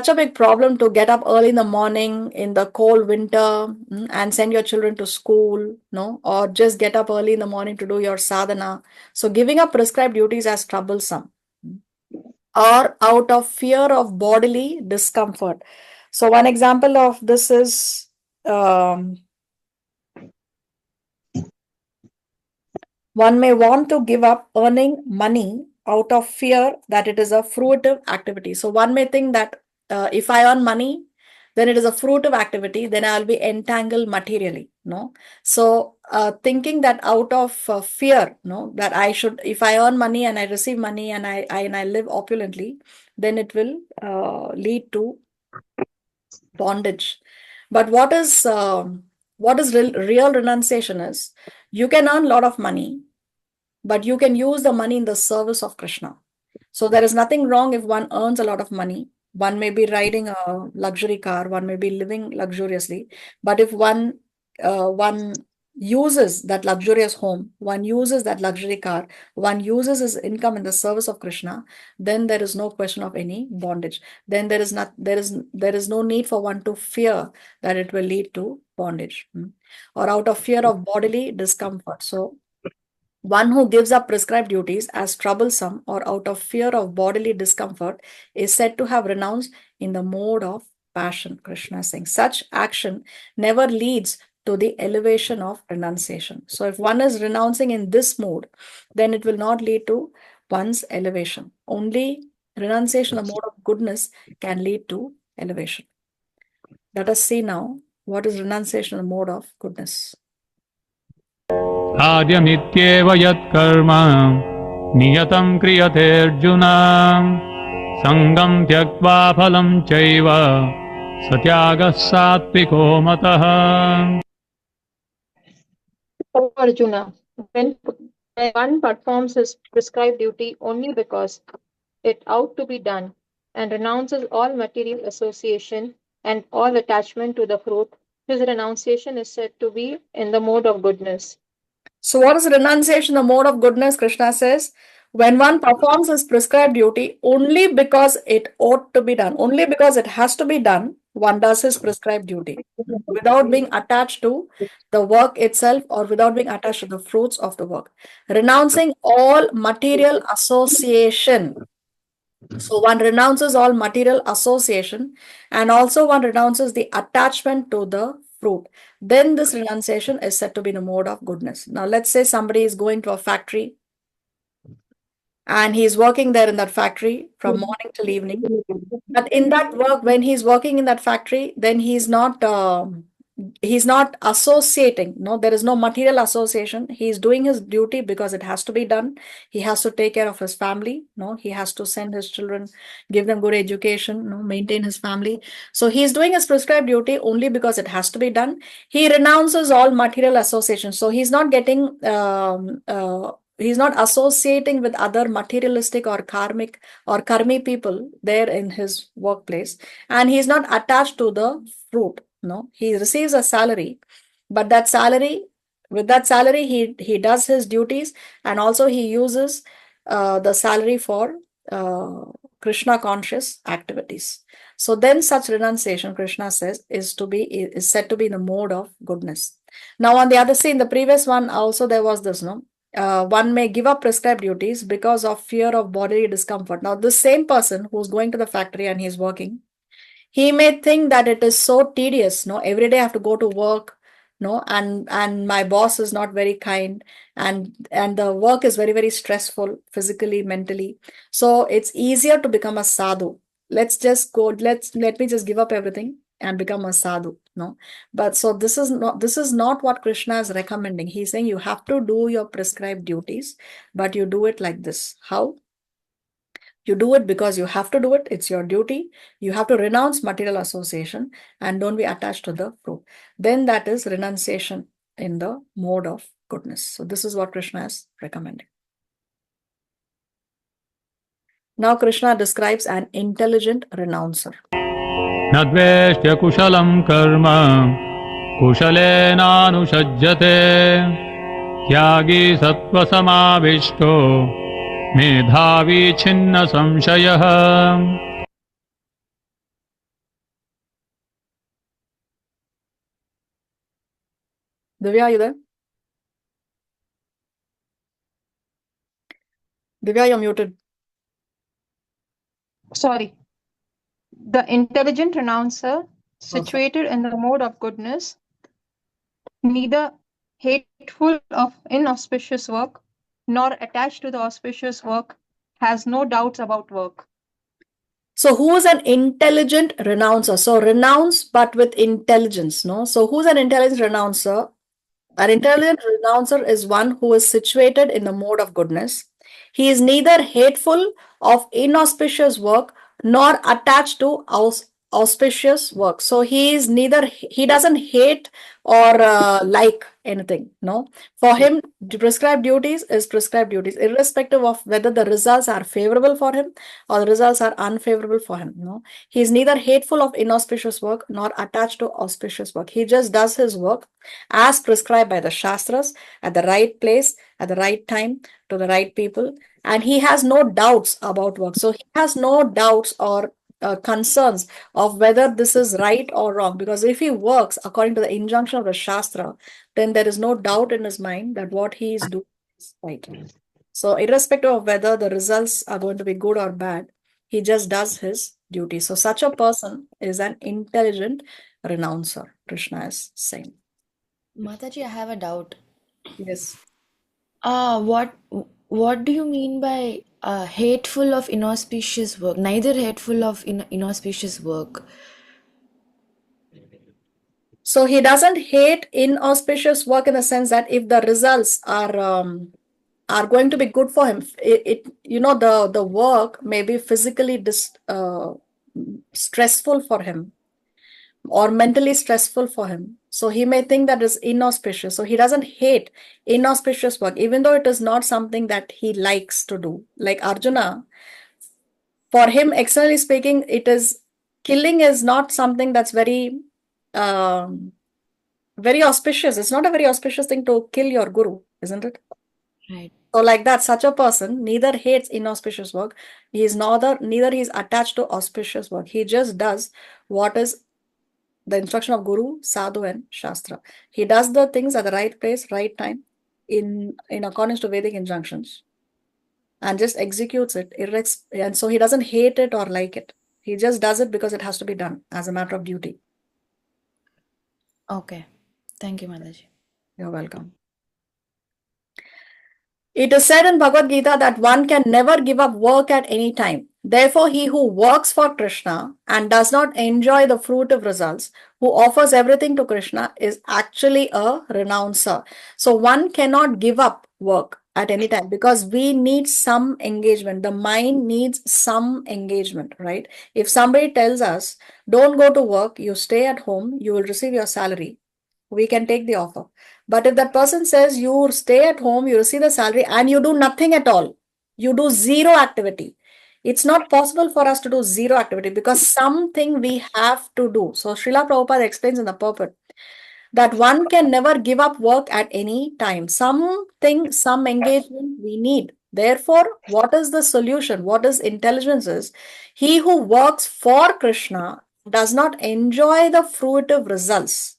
a big problem to get up early in the morning in the cold winter and send your children to school, no, or just get up early in the morning to do your sadhana. So giving up prescribed duties as troublesome or out of fear of bodily discomfort. So one example of this is one may want to give up earning money out of fear that it is a fruitive activity. So one may think that if I earn money, then it is a fruitive activity, then I'll be entangled materially. No, so thinking that out of fear, no, that I should, if I earn money and I receive money and I live opulently, then it will lead to bondage. But what is real renunciation is, you can earn a lot of money, but you can use the money in the service of Krishna. So there is nothing wrong if one earns a lot of money. One may be riding a luxury car, one may be living luxuriously, but if one uses that luxurious home, one uses that luxury car, one uses his income in the service of Krishna, then there is no question of any bondage. Then there is no need for one to fear that it will lead to bondage, or out of fear of bodily discomfort. So one who gives up prescribed duties as troublesome or out of fear of bodily discomfort is said to have renounced in the mode of passion. Krishna is saying such action never leads to the elevation of renunciation. So if one is renouncing in this mode, then it will not lead to one's elevation. Only renunciation, the mode of goodness, can lead to elevation. Let us see now what is renunciation, the mode of goodness. कार्यमित्येव यत्कर्म नियतं क्रियते अर्जुन सङ्गं त्यक्त्वा फलं चैव स त्यागः सात्विको मतः. O Arjuna, when one performs his prescribed duty only because it ought to be done and renounces all material association and all attachment to the fruit, his renunciation is said to be in the mode of goodness. So what is renunciation, the mode of goodness? Krishna says, when one performs his prescribed duty only because it ought to be done, only because it has to be done, one does his prescribed duty without being attached to the work itself or without being attached to the fruits of the work. Renouncing all material association. So one renounces all material association and also one renounces the attachment to the fruit. Then this renunciation is said to be in a mode of goodness. Now let's say somebody is going to a factory and he's working there in that factory from morning till evening. But in that work, when he's working in that factory, then he's not associating. No, there is no material association. He's doing his duty because it has to be done. He has to take care of his family. No, he has to send his children, give them good education, no, maintain his family. So he's doing his prescribed duty only because it has to be done. He renounces all material association. So he's not getting he's not associating with other materialistic or karmic or karmi people there in his workplace, and he's not attached to the fruit. No, he receives a salary, but that salary, with that salary, he does his duties, and also he uses the salary for Krishna conscious activities. So then such renunciation, Krishna says, is said to be in the mode of goodness. Now on the other side, in the previous one also there was this, no, one may give up prescribed duties because of fear of bodily discomfort. Now this same person who's going to the factory and he's working, he may think that it is so tedious, no, every day I have to go to work, no, and my boss is not very kind, and the work is very, very stressful physically, mentally. So it's easier to become a sadhu. Let me just give up everything and become a sadhu. No, but so this is not what Krishna is recommending. He's saying you have to do your prescribed duties, but you do it like this. How? You do it because you have to do it. It's your duty. You have to renounce material association and don't be attached to the fruit. Then that is renunciation in the mode of goodness. So this is what Krishna is recommending. Now Krishna describes an intelligent renouncer. Nadveshya kushalam karma kushalena tyagi sattva samavishto medhavi chinna samshayah. Divya, are you there? Divya, you're muted. Sorry. The intelligent renouncer, situated in the mode of goodness, neither hateful of inauspicious work, nor attached to the auspicious work, has no doubts about work. So who is an intelligent renouncer? So renounce, but with intelligence, no? So who's an intelligent renouncer? An intelligent renouncer is one who is situated in the mode of goodness. He is neither hateful of inauspicious work nor attached to auspicious work. So he doesn't hate or like anything. No, for him, prescribed duties is prescribed duties, irrespective of whether the results are favorable for him or the results are unfavorable for him. No, he is neither hateful of inauspicious work nor attached to auspicious work. He just does his work as prescribed by the Shastras at the right place, at the right time, to the right people. And he has no doubts about work. So he has no doubts or concerns of whether this is right or wrong. Because if he works according to the injunction of the Shastra, then there is no doubt in his mind that what he is doing is right. So, irrespective of whether the results are going to be good or bad, he just does his duty. So, such a person is an intelligent renouncer, Krishna is saying. Mataji, I have a doubt. Yes. What do you mean by hateful of inauspicious work? Neither hateful of inauspicious work. So he doesn't hate inauspicious work in the sense that if the results are going to be good for him, the work may be physically stressful for him or mentally stressful for him. So he may think that is inauspicious. So he doesn't hate inauspicious work, even though it is not something that he likes to do. Like Arjuna, for him, externally speaking, killing is not something that's very auspicious. It's not a very auspicious thing to kill your guru, isn't it? Right. So like that, such a person neither hates inauspicious work. Neither he is attached to auspicious work. He just does what is the instruction of Guru, Sadhu, and Shastra. He does the things at the right place, right time, in accordance to Vedic injunctions, and just executes it. And so he doesn't hate it or like it. He just does it because it has to be done as a matter of duty. Okay. Thank you, Mataji. You're welcome. It is said in Bhagavad Gita that one can never give up work at any time. Therefore, he who works for Krishna and does not enjoy the fruitive results, who offers everything to Krishna, is actually a renouncer. So one cannot give up work at any time because we need some engagement. The mind needs some engagement, right? If somebody tells us, don't go to work, you stay at home, you will receive your salary, we can take the offer. But if that person says you stay at home, you receive the salary and you do nothing at all, you do zero activity, it's not possible for us to do zero activity because something we have to do. So Srila Prabhupada explains in the purport that one can never give up work at any time. Something, some engagement we need. Therefore, what is the solution? What is intelligence is? He who works for Krishna does not enjoy the fruitive results,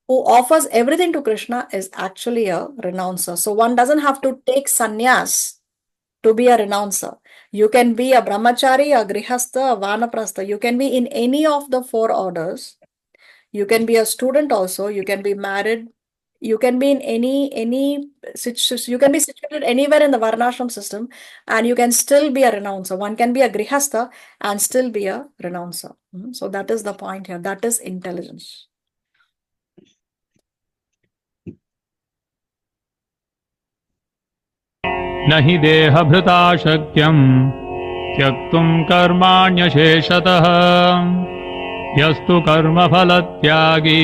who offers everything to Krishna, is actually a renouncer. So one doesn't have to take sannyas to be a renouncer. You can be a brahmachari, a grihastha, a vanaprastha. You can be in any of the four orders. You can be a student also. You can be married. You can be in you can be situated anywhere in the varnashram system and you can still be a renouncer. One can be a grihastha and still be a renouncer. So that is the point here. That is intelligence. न हि देहभृता शक्यम् त्यक्तुम् कर्माण्यशेषतः यस्तु कर्मफलत्यागी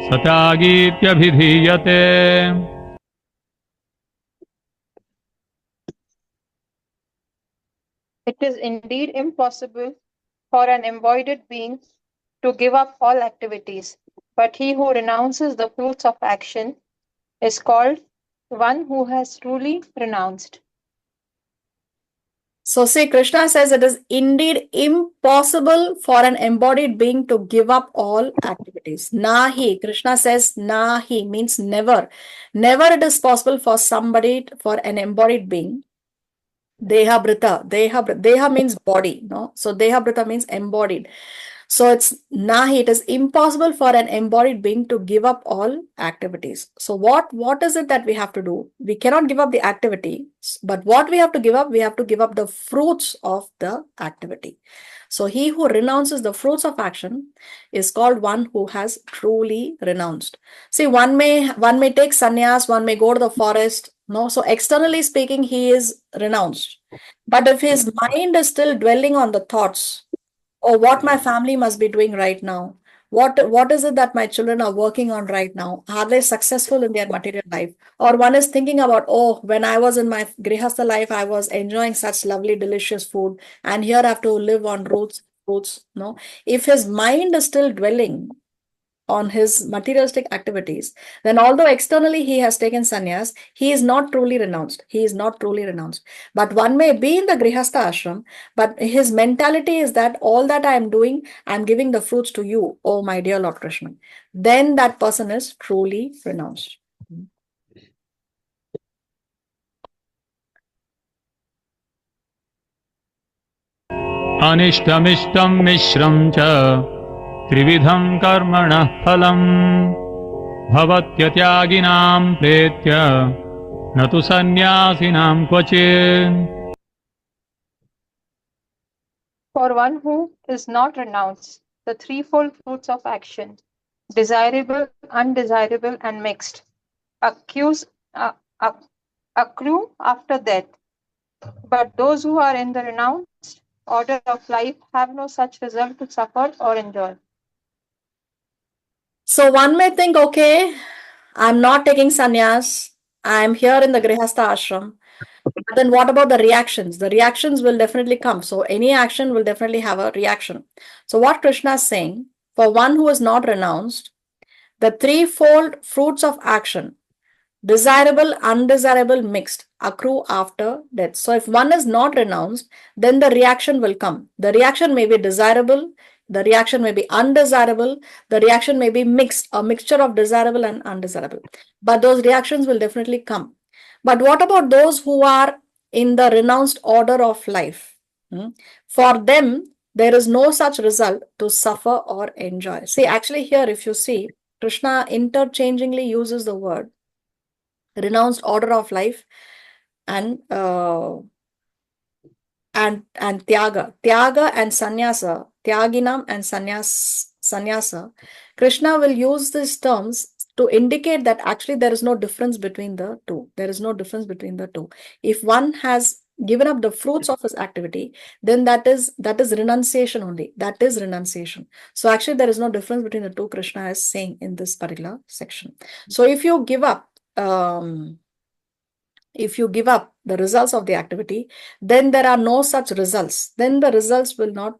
स त्यागीत्यभिधीयते. It is indeed impossible for an embodied being to give up all activities, but he who renounces the fruits of action is called one who has truly renounced. So see, Krishna says it is indeed impossible for an embodied being to give up all activities. Nahi, Krishna says nahi means never. Never it is possible for an embodied being. Deha brita. Deha means body, no? So Deha brita means embodied. So it's nahi, it is impossible for an embodied being to give up all activities. So what is it that we have to do? We cannot give up the activity, but what we have to give up? We have to give up the fruits of the activity. So he who renounces the fruits of action is called one who has truly renounced. See, one may take sannyas, one may go to the forest. No, so externally speaking, he is renounced. But if his mind is still dwelling on the thoughts, or what my family must be doing right now, what is it that my children are working on right now, are they successful in their material life, or one is thinking about, oh, when I was in my grihastha life I was enjoying such lovely delicious food, and here I have to live on roots fruits. No, if his mind is still dwelling on his materialistic activities, then although externally he has taken sannyas, he is not truly renounced. He is not truly renounced. But one may be in the grihastha ashram, but his mentality is that all that I am doing, I am giving the fruits to you, oh my dear Lord Krishna. Then that person is truly renounced. अनिष्टमिष्टं मिश्रं च त्रिविधं कर्मणः फलम् भवत्यत्यागिनां प्रेत्य न तु सन्न्यासिनां क्वचित्. For one who is not renounced, the threefold fruits of action, desirable, undesirable, and mixed, accrue after death. But those who are in the renounced order of life have no such result to suffer or enjoy. So one may think, okay, I'm not taking sannyas, I'm here in the grihastha ashram. But then what about the reactions? The reactions will definitely come. So any action will definitely have a reaction. So what Krishna is saying, for one who is not renounced, the threefold fruits of action, desirable, undesirable, mixed, accrue after death. So if one is not renounced, then the reaction will come. The reaction may be desirable, the reaction may be undesirable, the reaction may be mixed, a mixture of desirable and undesirable. But those reactions will definitely come. But what about those who are in the renounced order of life? For them, there is no such result to suffer or enjoy. See, actually here, if you see, Krishna interchangingly uses the word renounced order of life and tyaga and sannyasa, tyaginam and sannyasa. Krishna will use these terms to indicate that actually there is no difference between the two. There is no difference between the two. If one has given up the fruits of his activity, then that is renunciation only. That is renunciation. So actually there is no difference between the two, Krishna is saying in this particular section. So if you give up the results of the activity, then there are no such results. Then the results will not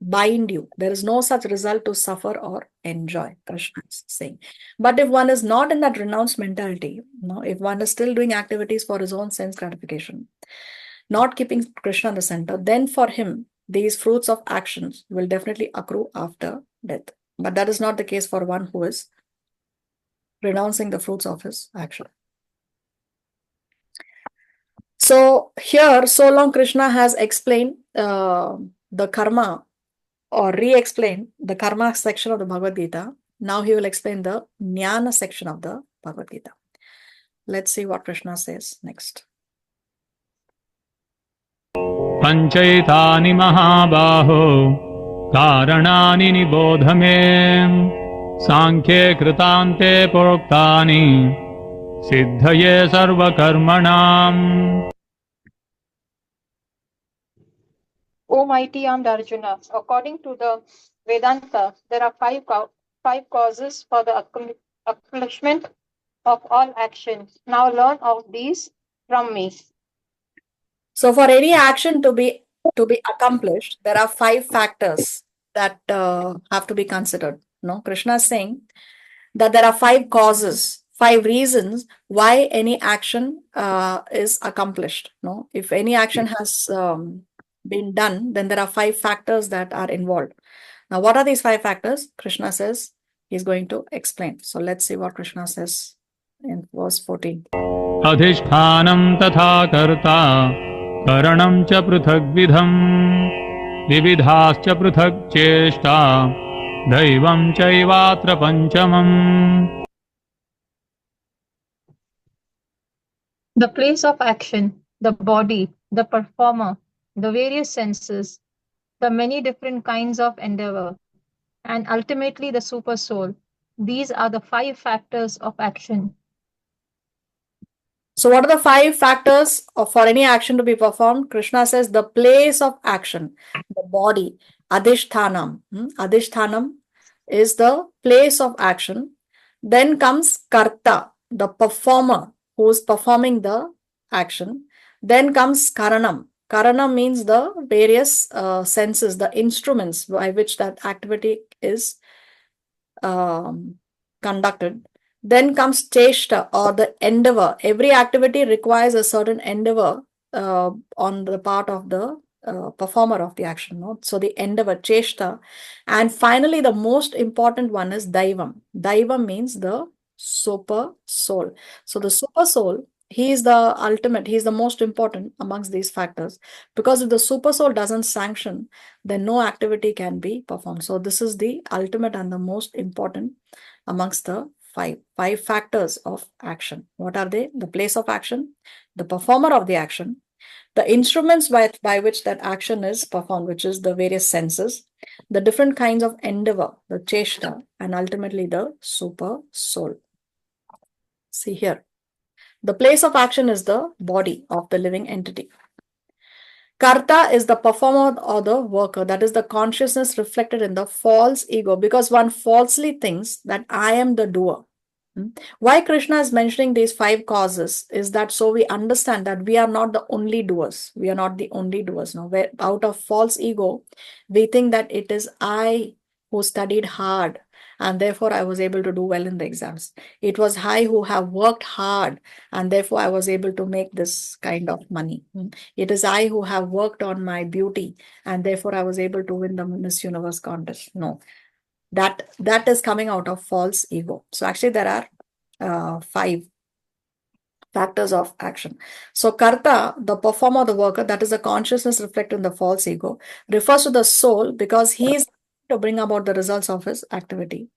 bind you. There is no such result to suffer or enjoy, Krishna is saying. But if one is not in that renounced mentality, if one is still doing activities for his own sense gratification, not keeping Krishna in the center, then for him, these fruits of actions will definitely accrue after death. But that is not the case for one who is renouncing the fruits of his action. So here, so long Krishna has explained the karma or re-explained the karma section of the Bhagavad Gita. Now he will explain the jnana section of the Bhagavad Gita. Let's see what Krishna says next. Panchaitani mahabaho karanani nibodha me sankhye kritante poroktani siddhaye sarva karmanam. O mighty armed Arjuna, according to the Vedanta, there are five causes for the accomplishment of all actions. Now learn of these from me. So for any action to be accomplished, there are 5 factors that have to be considered. No, Krishna is saying that there are 5 causes, 5 reasons why any action is accomplished. No, if any action has been done, then there are 5 factors that are involved. Now, what are these 5 factors? Krishna says he's going to explain. So let's see what Krishna says in verse 14. Adhishthānam tatha karta karanam cha prithak vidham विविधाश्च पृथक् चेष्टा दैवं चैवात्र पञ्चमम् The place of action, the body, the performer, the various senses, the many different kinds of endeavor, and ultimately the super soul. These are the 5 factors of action. So, what are the 5 factors for any action to be performed? Krishna says the place of action, the body, adhishthanam. Adhishthanam is the place of action. Then comes karta, the performer who is performing the action. Then comes karanam. Karanam means the various senses, the instruments by which that activity is conducted. Then comes cheshta or the endeavor. Every activity requires a certain endeavor on the part of the performer of the action. No? So the endeavor, cheshta. And finally, the most important one is daivam. Daivam means the super soul. So the super soul, he is the ultimate, he is the most important amongst these factors. Because if the super soul doesn't sanction, then no activity can be performed. So this is the ultimate and the most important amongst the five factors of action. What are they? The place of action, the performer of the action, the instruments by which that action is performed, which is the various senses, the different kinds of endeavor, the cheshta, and ultimately the super soul. See here. The place of action is the body of the living entity. Karta is the performer or the worker, that is the consciousness reflected in the false ego, because one falsely thinks that I am the doer. Why Krishna is mentioning these 5 causes is that so we understand that we are not the only doers. We are not the only doers. No, where out of false ego, we think that it is I who studied hard and therefore I was able to do well in the exams. It was I who have worked hard and therefore I was able to make this kind of money. It is I who have worked on my beauty and therefore I was able to win the Miss Universe contest. No, that is coming out of false ego. So actually there are 5 factors of action. So karta, the performer, the worker, that is the consciousness reflected in the false ego, refers to the soul because he is to bring about the results of his activity.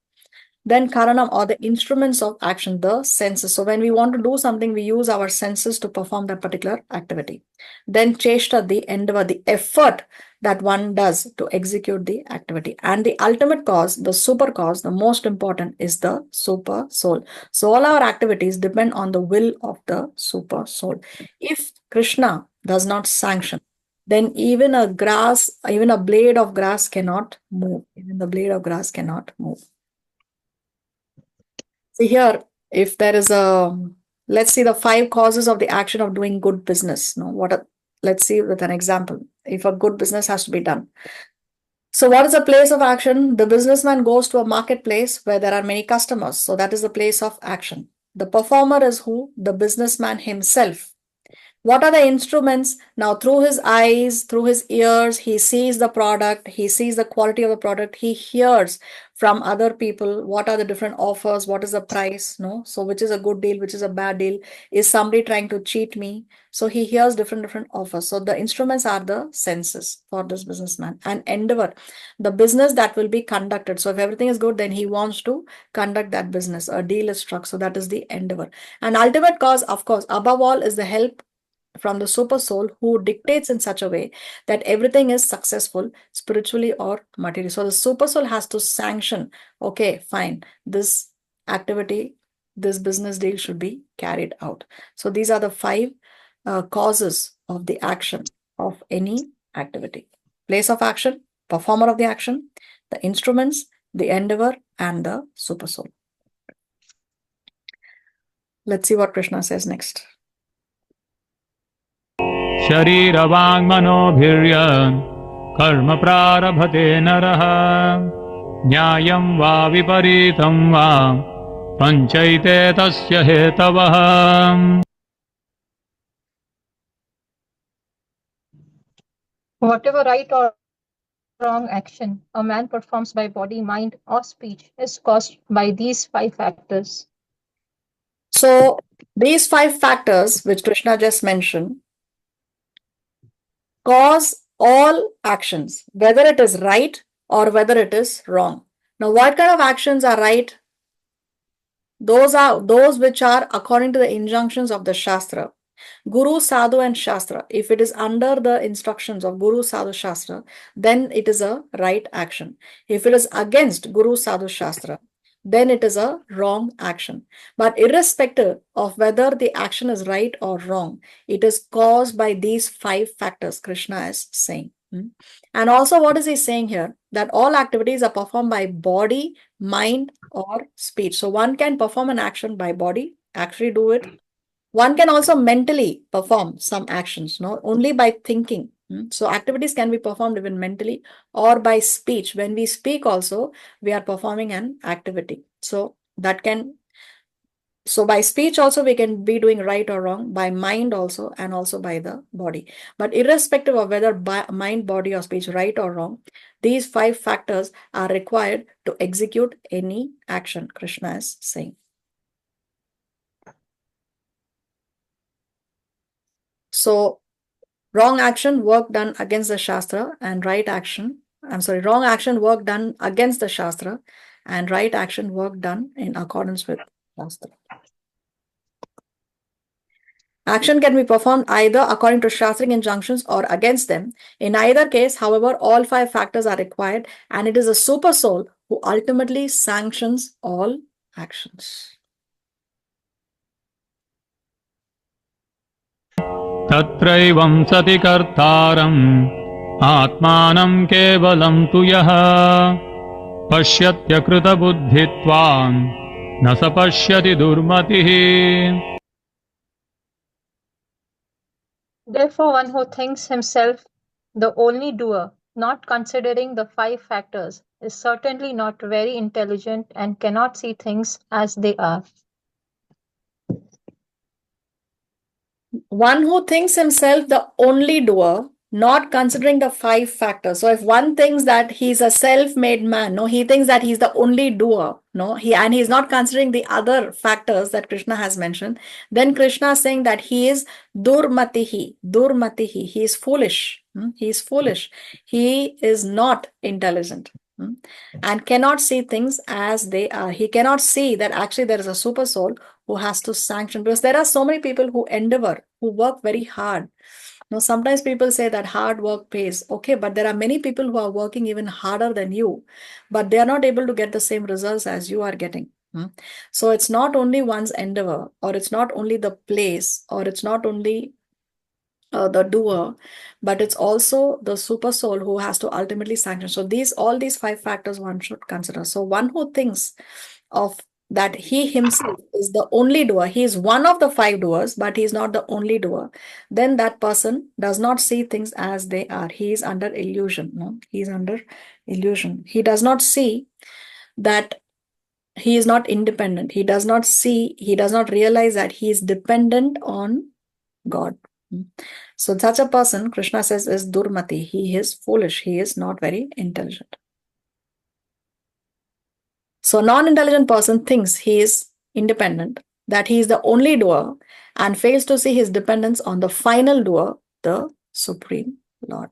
Then karanam, or the instruments of action, the senses. So when we want to do something, we use our senses to perform that particular activity. Then cheshta, the endeavor, the effort that one does to execute the activity. And the ultimate cause, the super cause, the most important is the super soul. So all our activities depend on the will of the super soul. If Krishna does not sanction, then even a blade of grass cannot move. Even the blade of grass cannot move. See here, if there is let's see the 5 causes of the action of doing good business. Let's see with an example. If a good business has to be done. So what is the place of action? The businessman goes to a marketplace where there are many customers. So that is the place of action. The performer is who? The businessman himself. What are the instruments? Now, through his eyes, through his ears, he sees the product, he sees the quality of the product, he hears from other people what are the different offers, what is the price, no? So, which is a good deal, which is a bad deal? Is somebody trying to cheat me? So, he hears different offers. So, the instruments are the senses for this businessman. And endeavor, the business that will be conducted. So, if everything is good, then he wants to conduct that business. A deal is struck. So, that is the endeavor. And ultimate cause, of course, above all, is the help from the super soul who dictates in such a way that everything is successful spiritually or materially. So the super soul has to sanction, okay, fine, this activity, this business deal should be carried out. So these are the 5 causes of the action of any activity. Place of action, performer of the action, the instruments, the endeavor, and the super soul. Let's see what Krishna says next. शरीरवाङ्मनोभिर्यन् कर्म प्रारभते नरः न्यायं वा विपरीतं वा पञ्चैते तस्य हेतवः Whatever right or wrong action a man performs by body, mind, or speech is caused by these 5 factors. So these 5 factors, which Krishna just mentioned, cause all actions, whether it is right or whether it is wrong. Now, what kind of actions are right? Those are those which are according to the injunctions of the Shastra. Guru, Sadhu, and Shastra. If it is under the instructions of Guru, Sadhu, Shastra, then it is a right action. If it is against Guru, Sadhu, Shastra, then it is a wrong action. But irrespective of whether the action is right or wrong, it is caused by these 5 factors, Krishna is saying. And also, what is he saying here? That all activities are performed by body, mind, or speech. So one can perform an action by body, actually do it. One can also mentally perform some actions, no, only by thinking. So activities can be performed even mentally or by speech. When we speak also, we are performing an activity. So that can, so by speech also we can be doing right or wrong, by mind also, and also by the body. But irrespective of whether by mind, body, or speech, right or wrong, these 5 factors are required to execute any action, Krishna is saying. So wrong action, work done against the Shastra, and right action, wrong action, work done against the Shastra, and right action, work done in accordance with Shastra. Action can be performed either according to Shastric injunctions or against them. In either case, however, all 5 factors are required, and it is the super soul who ultimately sanctions all actions. तत्रैवं सति कर्तारम् आत्मानं केवलं तु यः पश्यत्यकृतबुद्धित्वान् न स पश्यति दुर्मतिः. Therefore, one who thinks himself the only doer, not considering the 5 factors, is certainly not very intelligent and cannot see things as they are. One who thinks himself the only doer, not considering the 5 factors. So if one thinks that he's a self-made man, no, he thinks that he's the only doer, no, he's not considering the other factors that Krishna has mentioned, then Krishna is saying that he is durmatihi, he is foolish. He is foolish. He is not intelligent. And cannot see things as they are. He cannot see that actually there is a super soul who has to sanction, because there are so many people who endeavor, who work very hard. Now, sometimes people say that hard work pays. Okay, but there are many people who are working even harder than you, but they are not able to get the same results as you are getting. So it's not only one's endeavor, or it's not only the place, or it's not only the doer, but it's also the super soul who has to ultimately sanction. So all these 5 factors one should consider. So one who thinks of that he himself is the only doer, he is one of the 5 doers, but he is not the only doer, then that person does not see things as they are. He is under illusion. No, he is under illusion. He does not see that he is not independent. He does not realize that he is dependent on God. So such a person, Krishna says, is durmati. He is foolish. He is not very intelligent. So non-intelligent person thinks he is independent, that he is the only doer, and fails to see his dependence on the final doer, the Supreme Lord.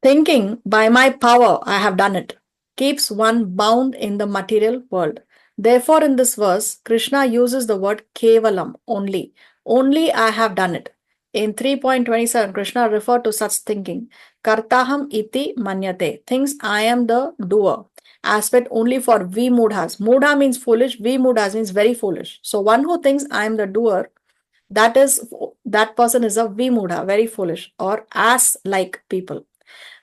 Thinking, by my power I have done it, keeps one bound in the material world. Therefore, in this verse, Krishna uses the word kevalam, only. Only I have done it. In 3.27, Krishna referred to such thinking. Kartaham iti manyate. Thinks I am the doer. Aspect only for vimudhas. Mudha means foolish. Vimudhas means very foolish. So one who thinks I am the doer, that person is a vimudha, very foolish, or ass-like people.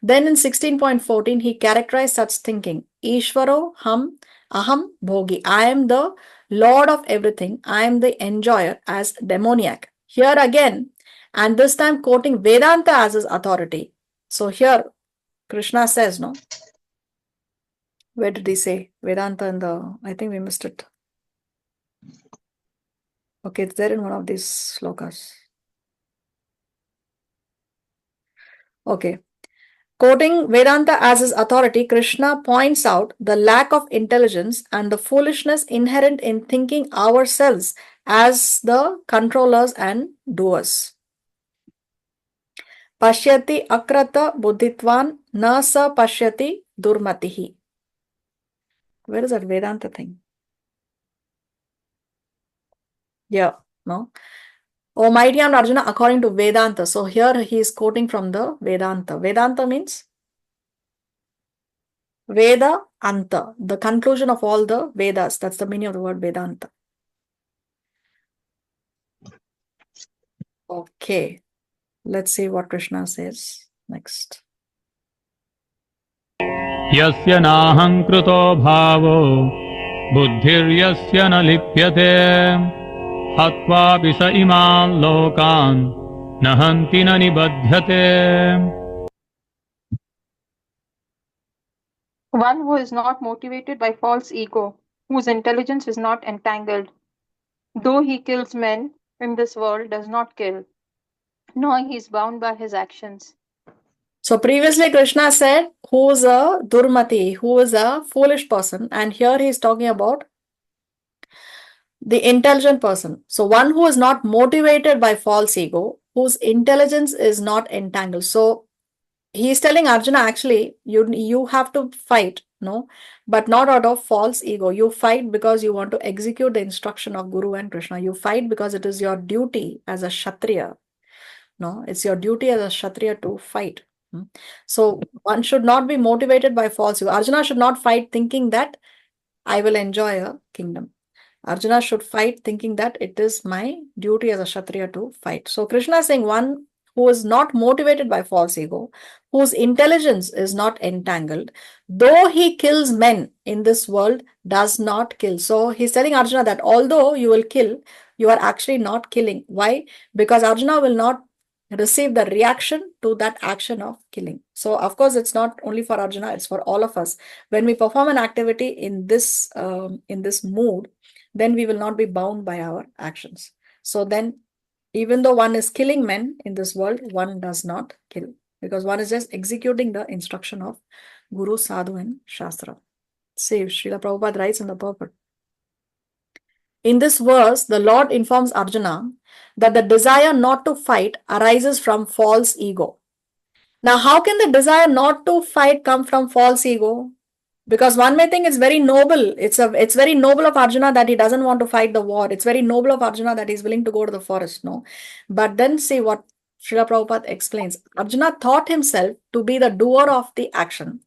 Then in 16.14, he characterized such thinking. Ishvaro ham aham bhogi. I am the Lord of everything. I am the enjoyer, as demoniac. Here again, and this time quoting Vedanta as his authority. So here, Krishna says, no? Where did he say? Vedanta I think we missed it. Okay, it's there in one of these slokas. Okay. Quoting Vedanta as his authority, Krishna points out the lack of intelligence and the foolishness inherent in thinking ourselves as the controllers and doers. Pashyati akrata buddhitvan na sa pashyati durmatihi. Where is that Vedanta thing? Yeah, no. O mighty and Arjuna, according to Vedanta. So here he is quoting from the Vedanta. Vedanta means Veda Anta, the conclusion of all the Vedas. That's the meaning of the word Vedanta. Okay, let's see what Krishna says next. यस्य नाहङ्कृतो भावो बुद्धिर्यस्य न लिप्यते हत्वापि स इमान् लोकान् न हन्ति न निबध्यते. One who is not motivated by false ego, whose intelligence is not entangled, though he kills men in this world, does not kill, nor he is bound by his actions. So previously Krishna said who is a durmati, who is a foolish person, and here he is talking about the intelligent person. So one who is not motivated by false ego, whose intelligence is not entangled. So he is telling Arjuna, actually, you have to fight, no, but not out of false ego. You fight because you want to execute the instruction of Guru and Krishna. You fight because it is your duty as a Kshatriya. No, it's your duty as a Kshatriya to fight. So one should not be motivated by false ego. Arjuna should not fight thinking that I will enjoy a kingdom. Arjuna should fight thinking that it is my duty as a Kshatriya to fight. So Krishna is saying one who is not motivated by false ego, whose intelligence is not entangled, though he kills men in this world, does not kill. So he's telling Arjuna that although you will kill, you are actually not killing. Why? Because Arjuna will not receive the reaction to that action of killing. So of course it's not only for Arjuna, it's for all of us. When we perform an activity in this mood, then we will not be bound by our actions. So then, even though one is killing men in this world, one does not kill, because one is just executing the instruction of Guru, Sadhu and Shastra. See, Srila Prabhupada writes in the purport. In this verse, the Lord informs Arjuna that the desire not to fight arises from false ego. Now, how can the desire not to fight come from false ego? Because one may think it's very noble. It's very noble of Arjuna that he doesn't want to fight the war. It's very noble of Arjuna that he's willing to go to the forest. No, but then see what Srila Prabhupada explains. Arjuna thought himself to be the doer of the action,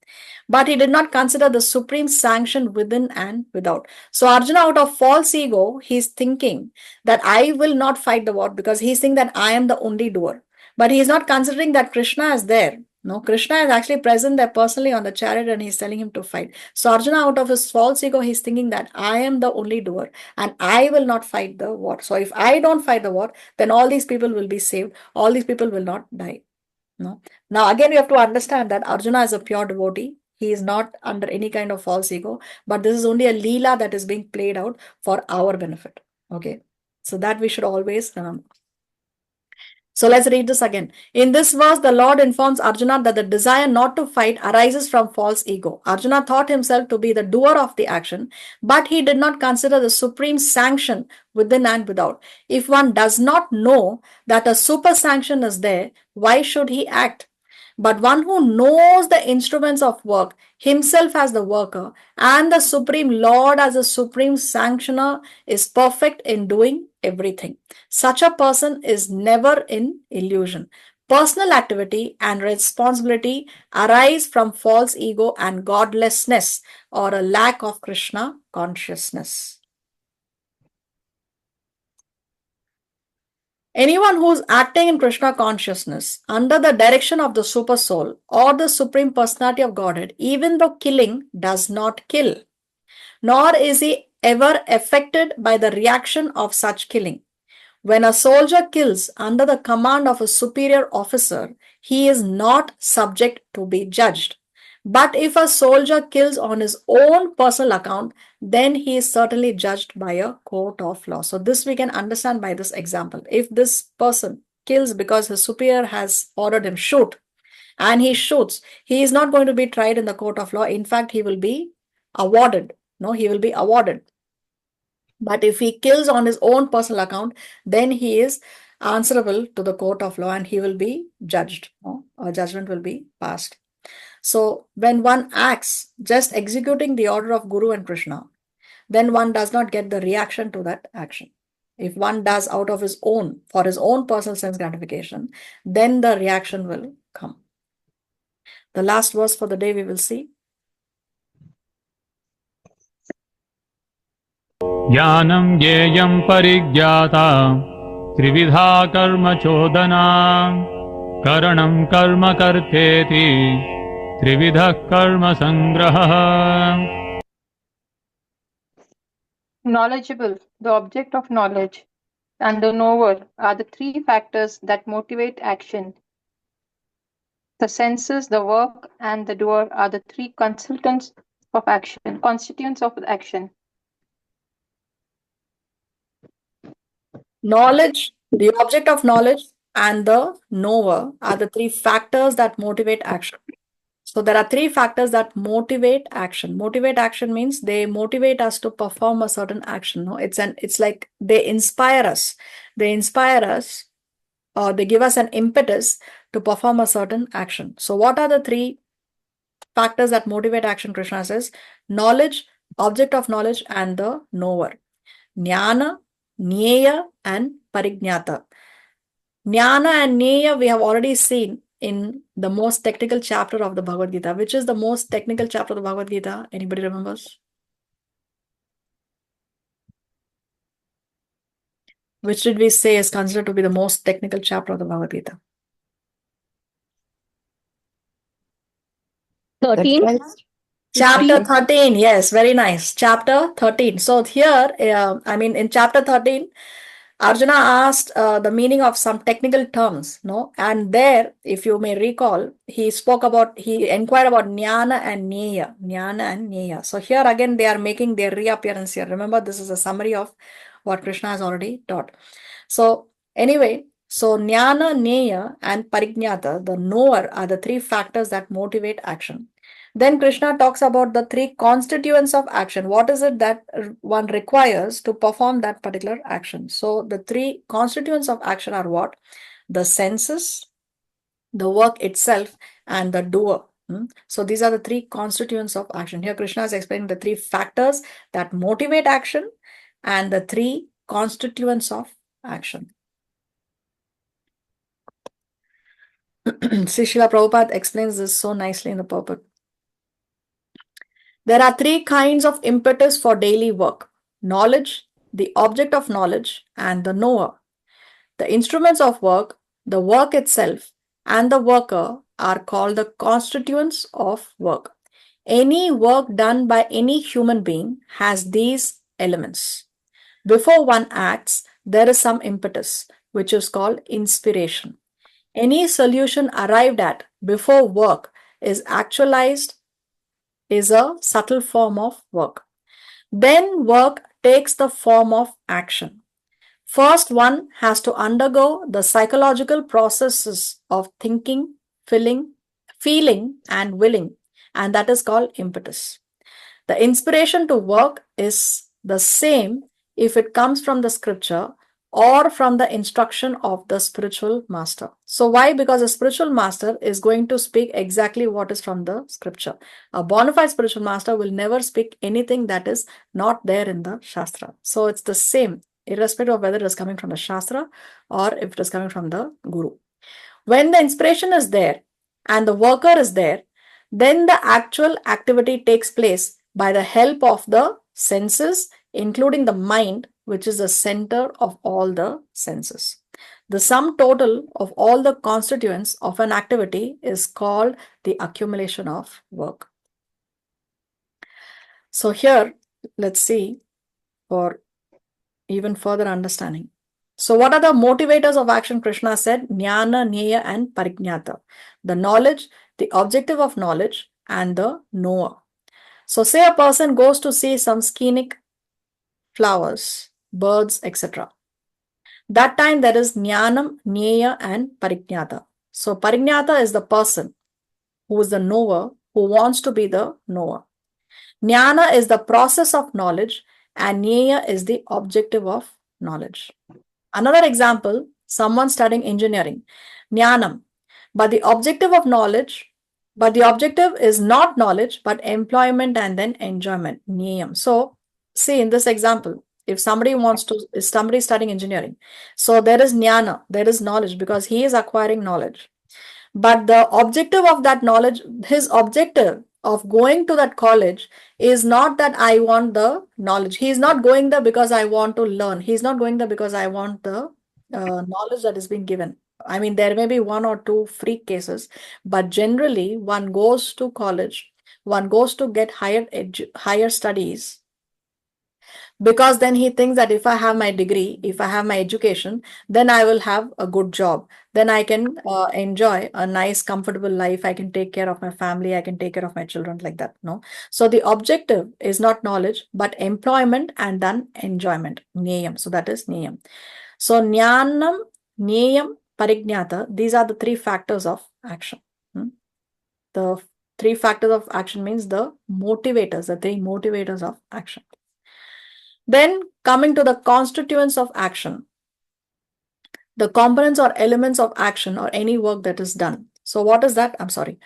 but he did not consider the supreme sanction within and without. So Arjuna, out of false ego, he's thinking that I will not fight the war because he's thinking that I am the only doer. But he is not considering that Krishna is there. No, Krishna is actually present there personally on the chariot and he's telling him to fight. So Arjuna, out of his false ego, he's thinking that I am the only doer and I will not fight the war. So if I don't fight the war, then all these people will be saved. All these people will not die. No. Now again, we have to understand that Arjuna is a pure devotee. He is not under any kind of false ego, but this is only a leela that is being played out for our benefit. Okay. So that we should always remember. So let's read this again. In this verse, the Lord informs Arjuna that the desire not to fight arises from false ego. Arjuna thought himself to be the doer of the action, but he did not consider the supreme sanction within and without. If one does not know that a super sanction is there, why should he act? But one who knows the instruments of work, himself as the worker, and the Supreme Lord as the supreme sanctioner, is perfect in doing everything. Such a person is never in illusion. Personal activity and responsibility arise from false ego and godlessness, or a lack of Krishna consciousness. Anyone who is acting in Krishna consciousness under the direction of the Super Soul or the Supreme Personality of Godhead, even though killing, does not kill, nor is he ever affected by the reaction of such killing. When a soldier kills under the command of a superior officer, he is not subject to be judged. But if a soldier kills on his own personal account, then he is certainly judged by a court of law. So this we can understand by this example. If this person kills because his superior has ordered him shoot, and he shoots, he is not going to be tried in the court of law. In fact, he will be awarded. No, he will be awarded. But if he kills on his own personal account, then he is answerable to the court of law and he will be judged. No? A judgment will be passed. So when one acts just executing the order of Guru and Krishna, then one does not get the reaction to that action. If one does out of his own, for his own personal sense gratification, then the reaction will come. The last verse for the day we will see. ज्ञानं ज्ञेयं परिज्ञाता त्रिविधा कर्म चोदना करणं कर्म कर्तेति त्रिविधः कर्म संग्रहः. Knowledgeable, the object of knowledge, and the knower are the three factors that motivate action. The senses, the work, and the doer are the three constituents of action. Knowledge, the object of knowledge, and the knower are the three factors that motivate action. So there are three factors that motivate action. Motivate action means they motivate us to perform a certain action. No, it's like they inspire us. They inspire us, or they give us an impetus to perform a certain action. So what are the three factors that motivate action? Krishna says knowledge, object of knowledge, and the knower. Jnana, Jnaya, and Parignyata. Jnana and Jnaya we have already seen in the most technical chapter of the Bhagavad Gita. Which is the most technical chapter of the Bhagavad Gita? Anybody remembers? Which did we say is considered to be the most technical chapter of the Bhagavad Gita? 13. Chapter 13. Yes, very nice. Chapter 13. So here, in chapter 13, Arjuna asked the meaning of some technical terms, no? And there, if you may recall, he inquired about Jnana and Jnaya. So here again, they are making their reappearance here. Remember, this is a summary of what Krishna has already taught. So anyway, Jnana, Jnaya, and Parignyata, the knower, are the three factors that motivate action. Then Krishna talks about the three constituents of action. What is it that one requires to perform that particular action? So the three constituents of action are what? The senses, the work itself, and the doer. So these are the three constituents of action. Here Krishna is explaining the three factors that motivate action and the three constituents of action. Srila Prabhupada explains this so nicely in the purport. There are three kinds of impetus for daily work: knowledge, the object of knowledge, and the knower. The instruments of work, the work itself, and the worker are called the constituents of work. Any work done by any human being has these elements. Before one acts, there is some impetus, which is called inspiration. Any solution arrived at before work is actualized is a subtle form of work. Then work takes the form of action. First, one has to undergo the psychological processes of thinking, feeling, and willing, and that is called impetus. The inspiration to work is the same if it comes from the scripture or from the instruction of the spiritual master. So why? Because the spiritual master is going to speak exactly what is from the scripture. A bona fide spiritual master will never speak anything that is not there in the Shastra. So it's the same, irrespective of whether it is coming from the Shastra or if it is coming from the Guru. When the inspiration is there and the worker is there, then the actual activity takes place by the help of the senses, including the mind, which is the center of all the senses. The sum total of all the constituents of an activity is called the accumulation of work. So here, let's see for even further understanding. So what are the motivators of action? Krishna said Jnana, Jnaya, and Parignyata. The knowledge, the objective of knowledge, and the knower. So say a person goes to see some scenic flowers, birds, etc. That time there is Jnanam, Jnaya, and Parignyata. So Parignyata is the person. who is the knower, who wants to be the knower. Jnana is the process of knowledge and Jnana is the objective of knowledge. Another example, someone studying engineering, Jnanam, but the objective of knowledge, but the objective is not knowledge, but employment and then enjoyment, Jnayam. So, see in this example, if somebody is somebody studying engineering, so there is Jnana, there is knowledge because he is acquiring knowledge. But the objective of that knowledge, his objective of going to that college is not that I want the knowledge. He is not going there because I want to learn. He is not going there because I want the knowledge that is being given. I mean, there may be one or two freak cases, but generally, one goes to college, one goes to get higher studies because then he thinks that if I have my degree, if I have my education, then I will have a good job. Then I can enjoy a nice, comfortable life. I can take care of my family. I can take care of my children like that. No. So the objective is not knowledge, but employment and then enjoyment. Niyam. So that is niyam. So jnanam, niyam, parijnata. These are the three factors of action. The three factors of action means the motivators, the three motivators of action. Then coming to the constituents of action, the components or elements of action or any work that is done. So what is that? I'm sorry.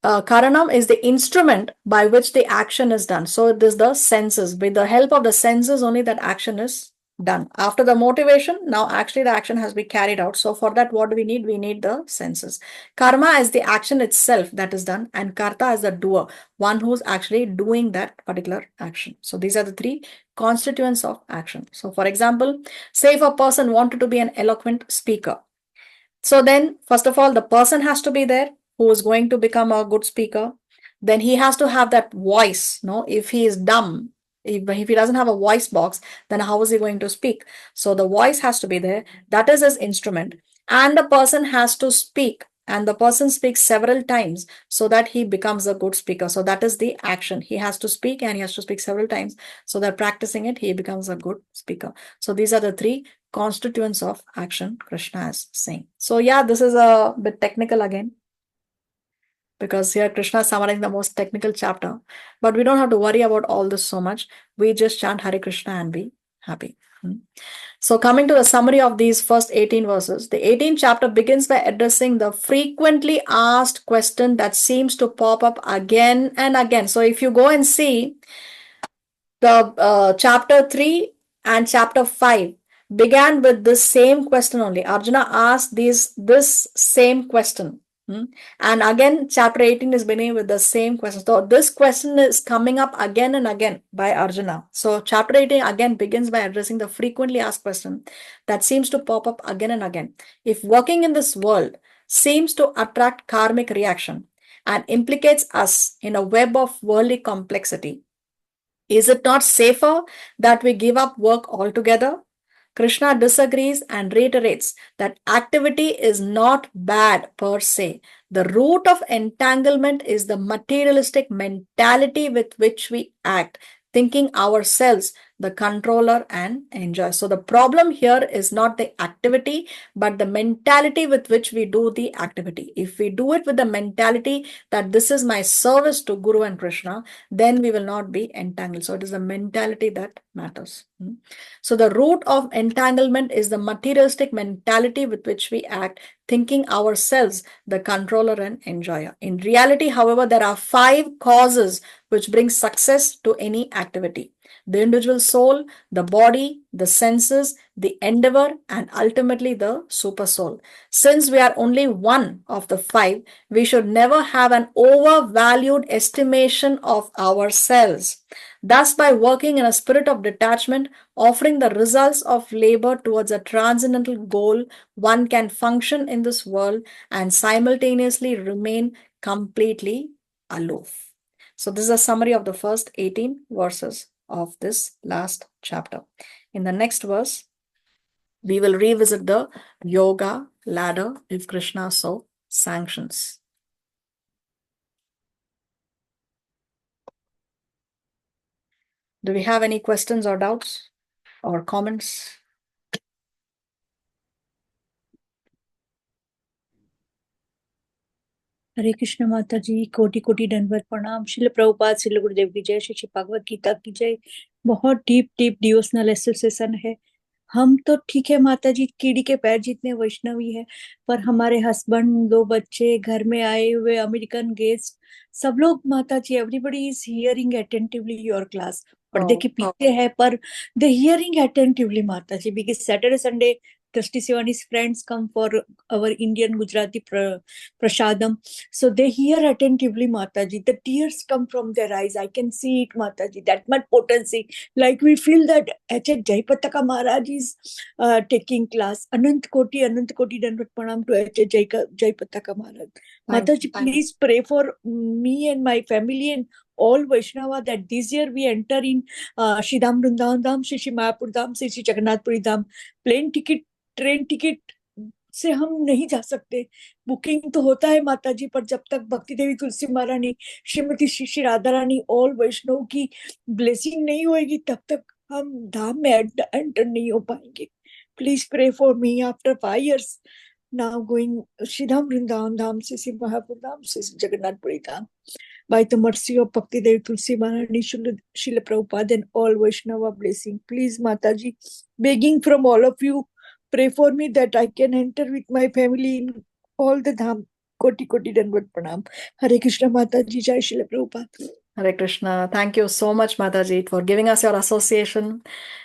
Karanam is the instrument by which the action is done. So it is the senses. With the help of the senses only that action is done. After the motivation, now actually the action has been carried out. So for that, what do we need? We need the senses. Karma is the action itself that is done, and karta is the doer, one who's actually doing that particular action. So these are the three constituents of action. So for example, say if a person wanted to be an eloquent speaker. So then, first of all, the person has to be there who is going to become a good speaker. Then he has to have that voice. No, if he is dumb, if he doesn't have a voice box, then how is he going to speak? So the voice has to be there. That is his instrument. And the person has to speak. And the person speaks several times so that he becomes a good speaker. So that is the action. He has to speak and he has to speak several times so that practicing it, he becomes a good speaker. So these are the three constituents of action, Krishna is saying. So yeah, this is a bit technical again, because here Krishna is summarizing the most technical chapter. But we don't have to worry about all this so much. We just chant Hare Krishna and be happy. So coming to the summary of these first 18 verses, the 18th chapter begins by addressing the frequently asked question that seems to pop up again and again. So if you go and see the chapter 3 and chapter 5 began with this same question only. Arjuna asked this same question. And again, chapter 18 is beginning with the same question. So this question is coming up again and again by Arjuna. So chapter 18 again begins by addressing the frequently asked question that seems to pop up again and again. If working in this world seems to attract karmic reaction and implicates us in a web of worldly complexity, is it not safer that we give up work altogether? Krishna disagrees and reiterates that activity is not bad per se. The root of entanglement is the materialistic mentality with which we act, thinking ourselves the controller and enjoy. So the problem here is not the activity, but the mentality with which we do the activity. If we do it with the mentality that this is my service to Guru and Krishna, then we will not be entangled. So it is the mentality that matters. So the root of entanglement is the materialistic mentality with which we act, thinking ourselves the controller and enjoyer. In reality, however, there are 5 causes which bring success to any activity: the individual soul, the body, the senses, the endeavor, and ultimately the super soul. Since we are only one of the 5, we should never have an overvalued estimation of ourselves. Thus, by working in a spirit of detachment, offering the results of labor towards a transcendental goal, one can function in this world and simultaneously remain completely aloof. So this is a summary of the first 18 verses of this last chapter. In the next verse, we will revisit the yoga ladder if Krishna so sanctions. Do we have any questions or doubts or comments? हरे कृष्ण माता जी, कोटि कोटि दंडवत प्रणाम। श्रील प्रभुपाद, श्रील गुरुदेव की जय, श्री भगवत गीता की जय। बहुत डीप डीप डिवोशनल एसोसिएशन है। हम तो ठीक है माता जी, कीड़ी के पैर जितने वैष्णवी है, पर हमारे हस्बैंड, 2 बच्चे, घर में आए हुए अमेरिकन गेस्ट, सब लोग माता जी, everybody is hearing attentively your class. पर्दे के पीछे है पर दे हियरिंग अटेंटिवली माता जी, because Saturday Sunday Trustee Shivani's friends come for our Indian Gujarati prasadam. So they hear attentively, Mataji. The tears come from their eyes. I can see it, Mataji. That much potency. Like we feel that H.H. Jaipataka Maharaj is taking class. Anant Koti Dandavat Pranam to H.H. Jaipataka Maharaj. Mataji, please pray for me and my family and all Vaishnava that this year we enter in Shridham Vrindavan Dham, Shri Mayapur Dham, Shri Jagannathpuri Dham. Plane ticket, train ticket से हम नहीं जा सकते। Booking तो होता है माता जी, पर जब तक भक्ति देवी तुलसी महारानी, श्रीमती श्री राधा रानी, ऑल वैष्णव की ब्लेसिंग नहीं होगी, तब तक हम धाम में एंटर नहीं हो पाएंगे। Please pray for me after 5 years now going Shridham Vrindavan Dham से श्री महापुर धाम से Jagannathpuri Dham. By the mercy of Bhakti Devi Tulsi Maharani, Srila Prabhupada and all Vaishnava blessing. Please Mataji, begging from all of you, pray for me that I can enter with my family in all the dham. Koti Koti Dandavat Pranam. Hare Krishna Mataji, Jai Srila Prabhupada. Hare Krishna. Thank you so much, Mataji, for giving us your association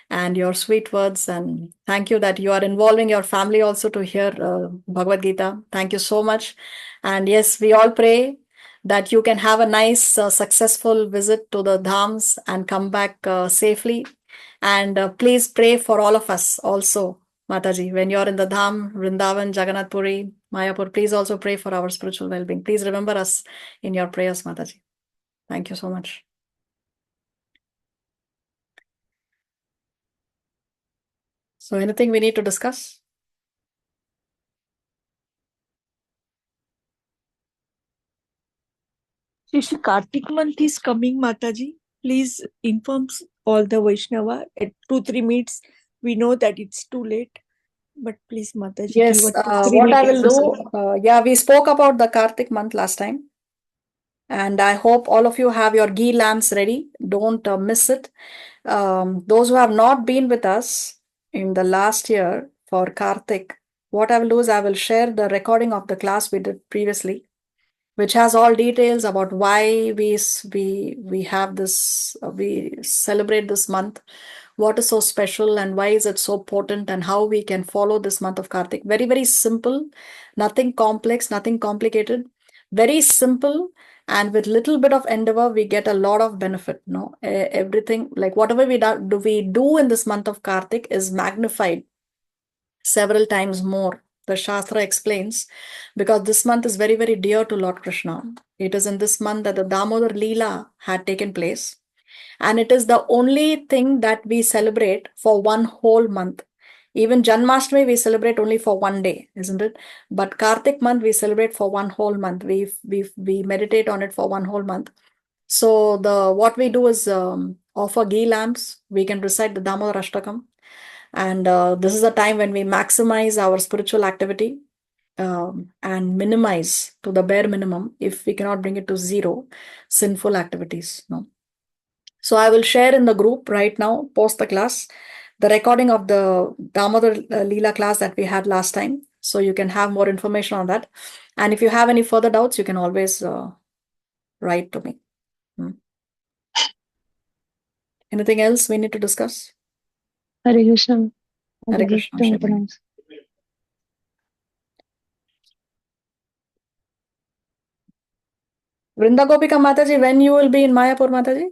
and your sweet words. And thank you that you are involving your family also to hear Bhagavad Gita. Thank you so much. And yes, we all pray that you can have a nice, successful visit to the dhams and come back safely. And please pray for all of us also, Mataji. When you're in the dham, Vrindavan, Jagannath Puri, Mayapur, please also pray for our spiritual well-being. Please remember us in your prayers, Mataji. Thank you so much. So anything we need to discuss? Shri Kartik month is coming, Mataji. Please inform all the Vaishnava at 2-3 minutes. We know that it's too late, but please Mataji, Yes, give a 2-3 what I minutes. will do, yeah, we spoke about the Kartik month last time. And I hope all of you have your ghee lamps ready. Don't miss it. Those who have not been with us in the last year for Kartik, what I will do is I will share the recording of the class we did previously, which has all details about why we have this, we celebrate this month, what is so special and why is it so potent, and how we can follow this month of Kartik. Very, very simple, nothing complex, nothing complicated, very simple. And with little bit of endeavor, we get a lot of benefit. No, everything, like whatever we do in this month of Kartik is magnified several times more. The Shastra explains, because this month is very, very dear to Lord Krishna. It is in this month that the Damodar Leela had taken place. And it is the only thing that we celebrate for one whole month. Even Janmashtami we celebrate only for one day, isn't it? But Kartik month we celebrate for one whole month. We meditate on it for one whole month. So what we do is offer ghee lamps. We can recite the Damodar Ashtakam. And this is a time when we maximize our spiritual activity and minimize to the bare minimum, if we cannot bring it to zero, sinful activities. No. So I will share in the group right now, post the class, the recording of the Damodar Leela class that we had last time. So you can have more information on that. And if you have any further doubts, you can always write to me. Anything else we need to discuss? Hare Krishna. Hare Krishna. Shivani. Vrinda Gopika Mataji, when you will be in Mayapur, Mataji?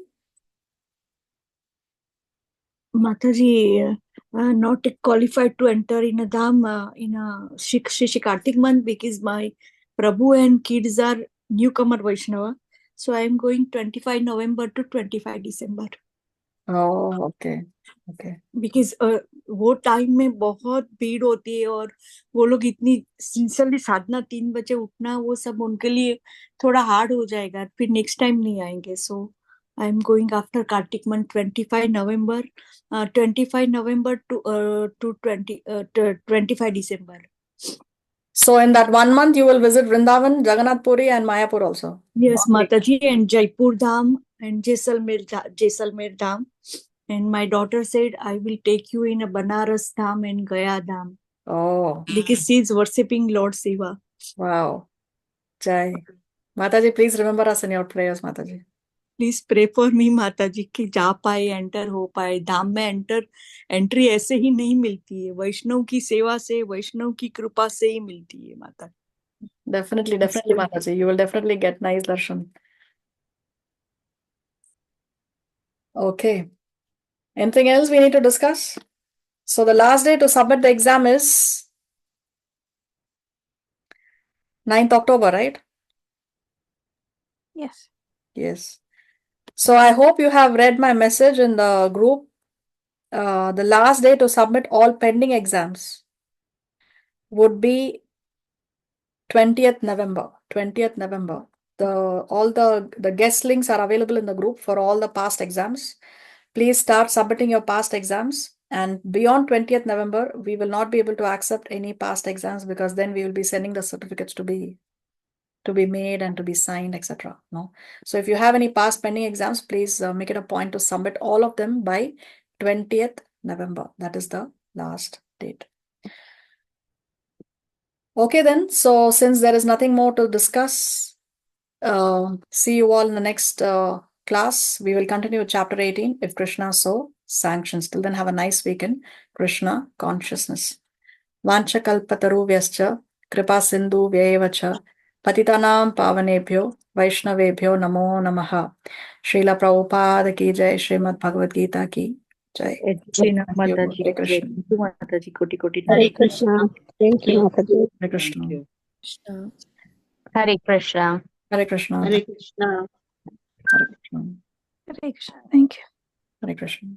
Mataji, not qualified to enter in a dham in a Shri Kartik month because my Prabhu and kids are newcomer Vaishnava. So I am going 25 November to 25 December. Oh, okay. Okay. Because वो time में बहुत भीड़ होती है और वो लोग इतनी सिंसियरली साधना 3 बजे उठना, वो सब उनके लिए थोड़ा हार्ड हो जाएगा, फिर नेक्स्ट टाइम नहीं आएंगे. सो I am going after Kartik month, 25 November to 25 December. So in that 1 month, you will visit Vrindavan, Jagannath Puri, and Mayapur also. Yes, Mataji, and Jaipur Dham and Jaisalmer Dham. And my daughter said, I will take you in a Banaras Dham and Gaya Dham. Oh, Because she is worshipping Lord Shiva. wow. Jai. Mataji, please remember us in your prayers, Mataji. Please pray for me Mata ji कि जा पाए, enter हो पाए धाम में। Entry ऐसे ही नहीं मिलती है, वैष्णव की सेवा से, वैष्णव की कृपा से ही मिलती है माता। Definitely, Mataji. You will definitely get nice darshan. Okay. Anything else we need to discuss? So the last day to submit the exam is 9th October, right? Yes. Yes. So I hope you have read my message in the group. The last day to submit all pending exams would be 20th November. 20th November. All the guest links are available in the group for all the past exams. Please start submitting your past exams. And beyond 20th November, we will not be able to accept any past exams because then we will be sending the certificates to be made and to be signed, etc. No. So if you have any past pending exams, please make it a point to submit all of them by 20th November. That is the last date. Okay then. So since there is nothing more to discuss, see you all in the next class. We will continue with chapter 18 if Krishna so sanctions. Till then, have a nice weekend. Krishna consciousness. Vancha kalpatarubhyascha kripa sindhu vyayevacha patitanam pavanebhyo vaishnavebhyo namo namaha. Srila Prabhupada ki jai, Srimad Bhagavad Gita ki jai. Jai माता जी, Hare Krishna. माता जी, कोटि कोटि Hare Krishna. Thank you, Mataji. Hare Krishna. Krishna. Hare Krishna. Hare Krishna. Hare Krishna. Hare Krishna. Hare Krishna. Thank you. Hare Krishna.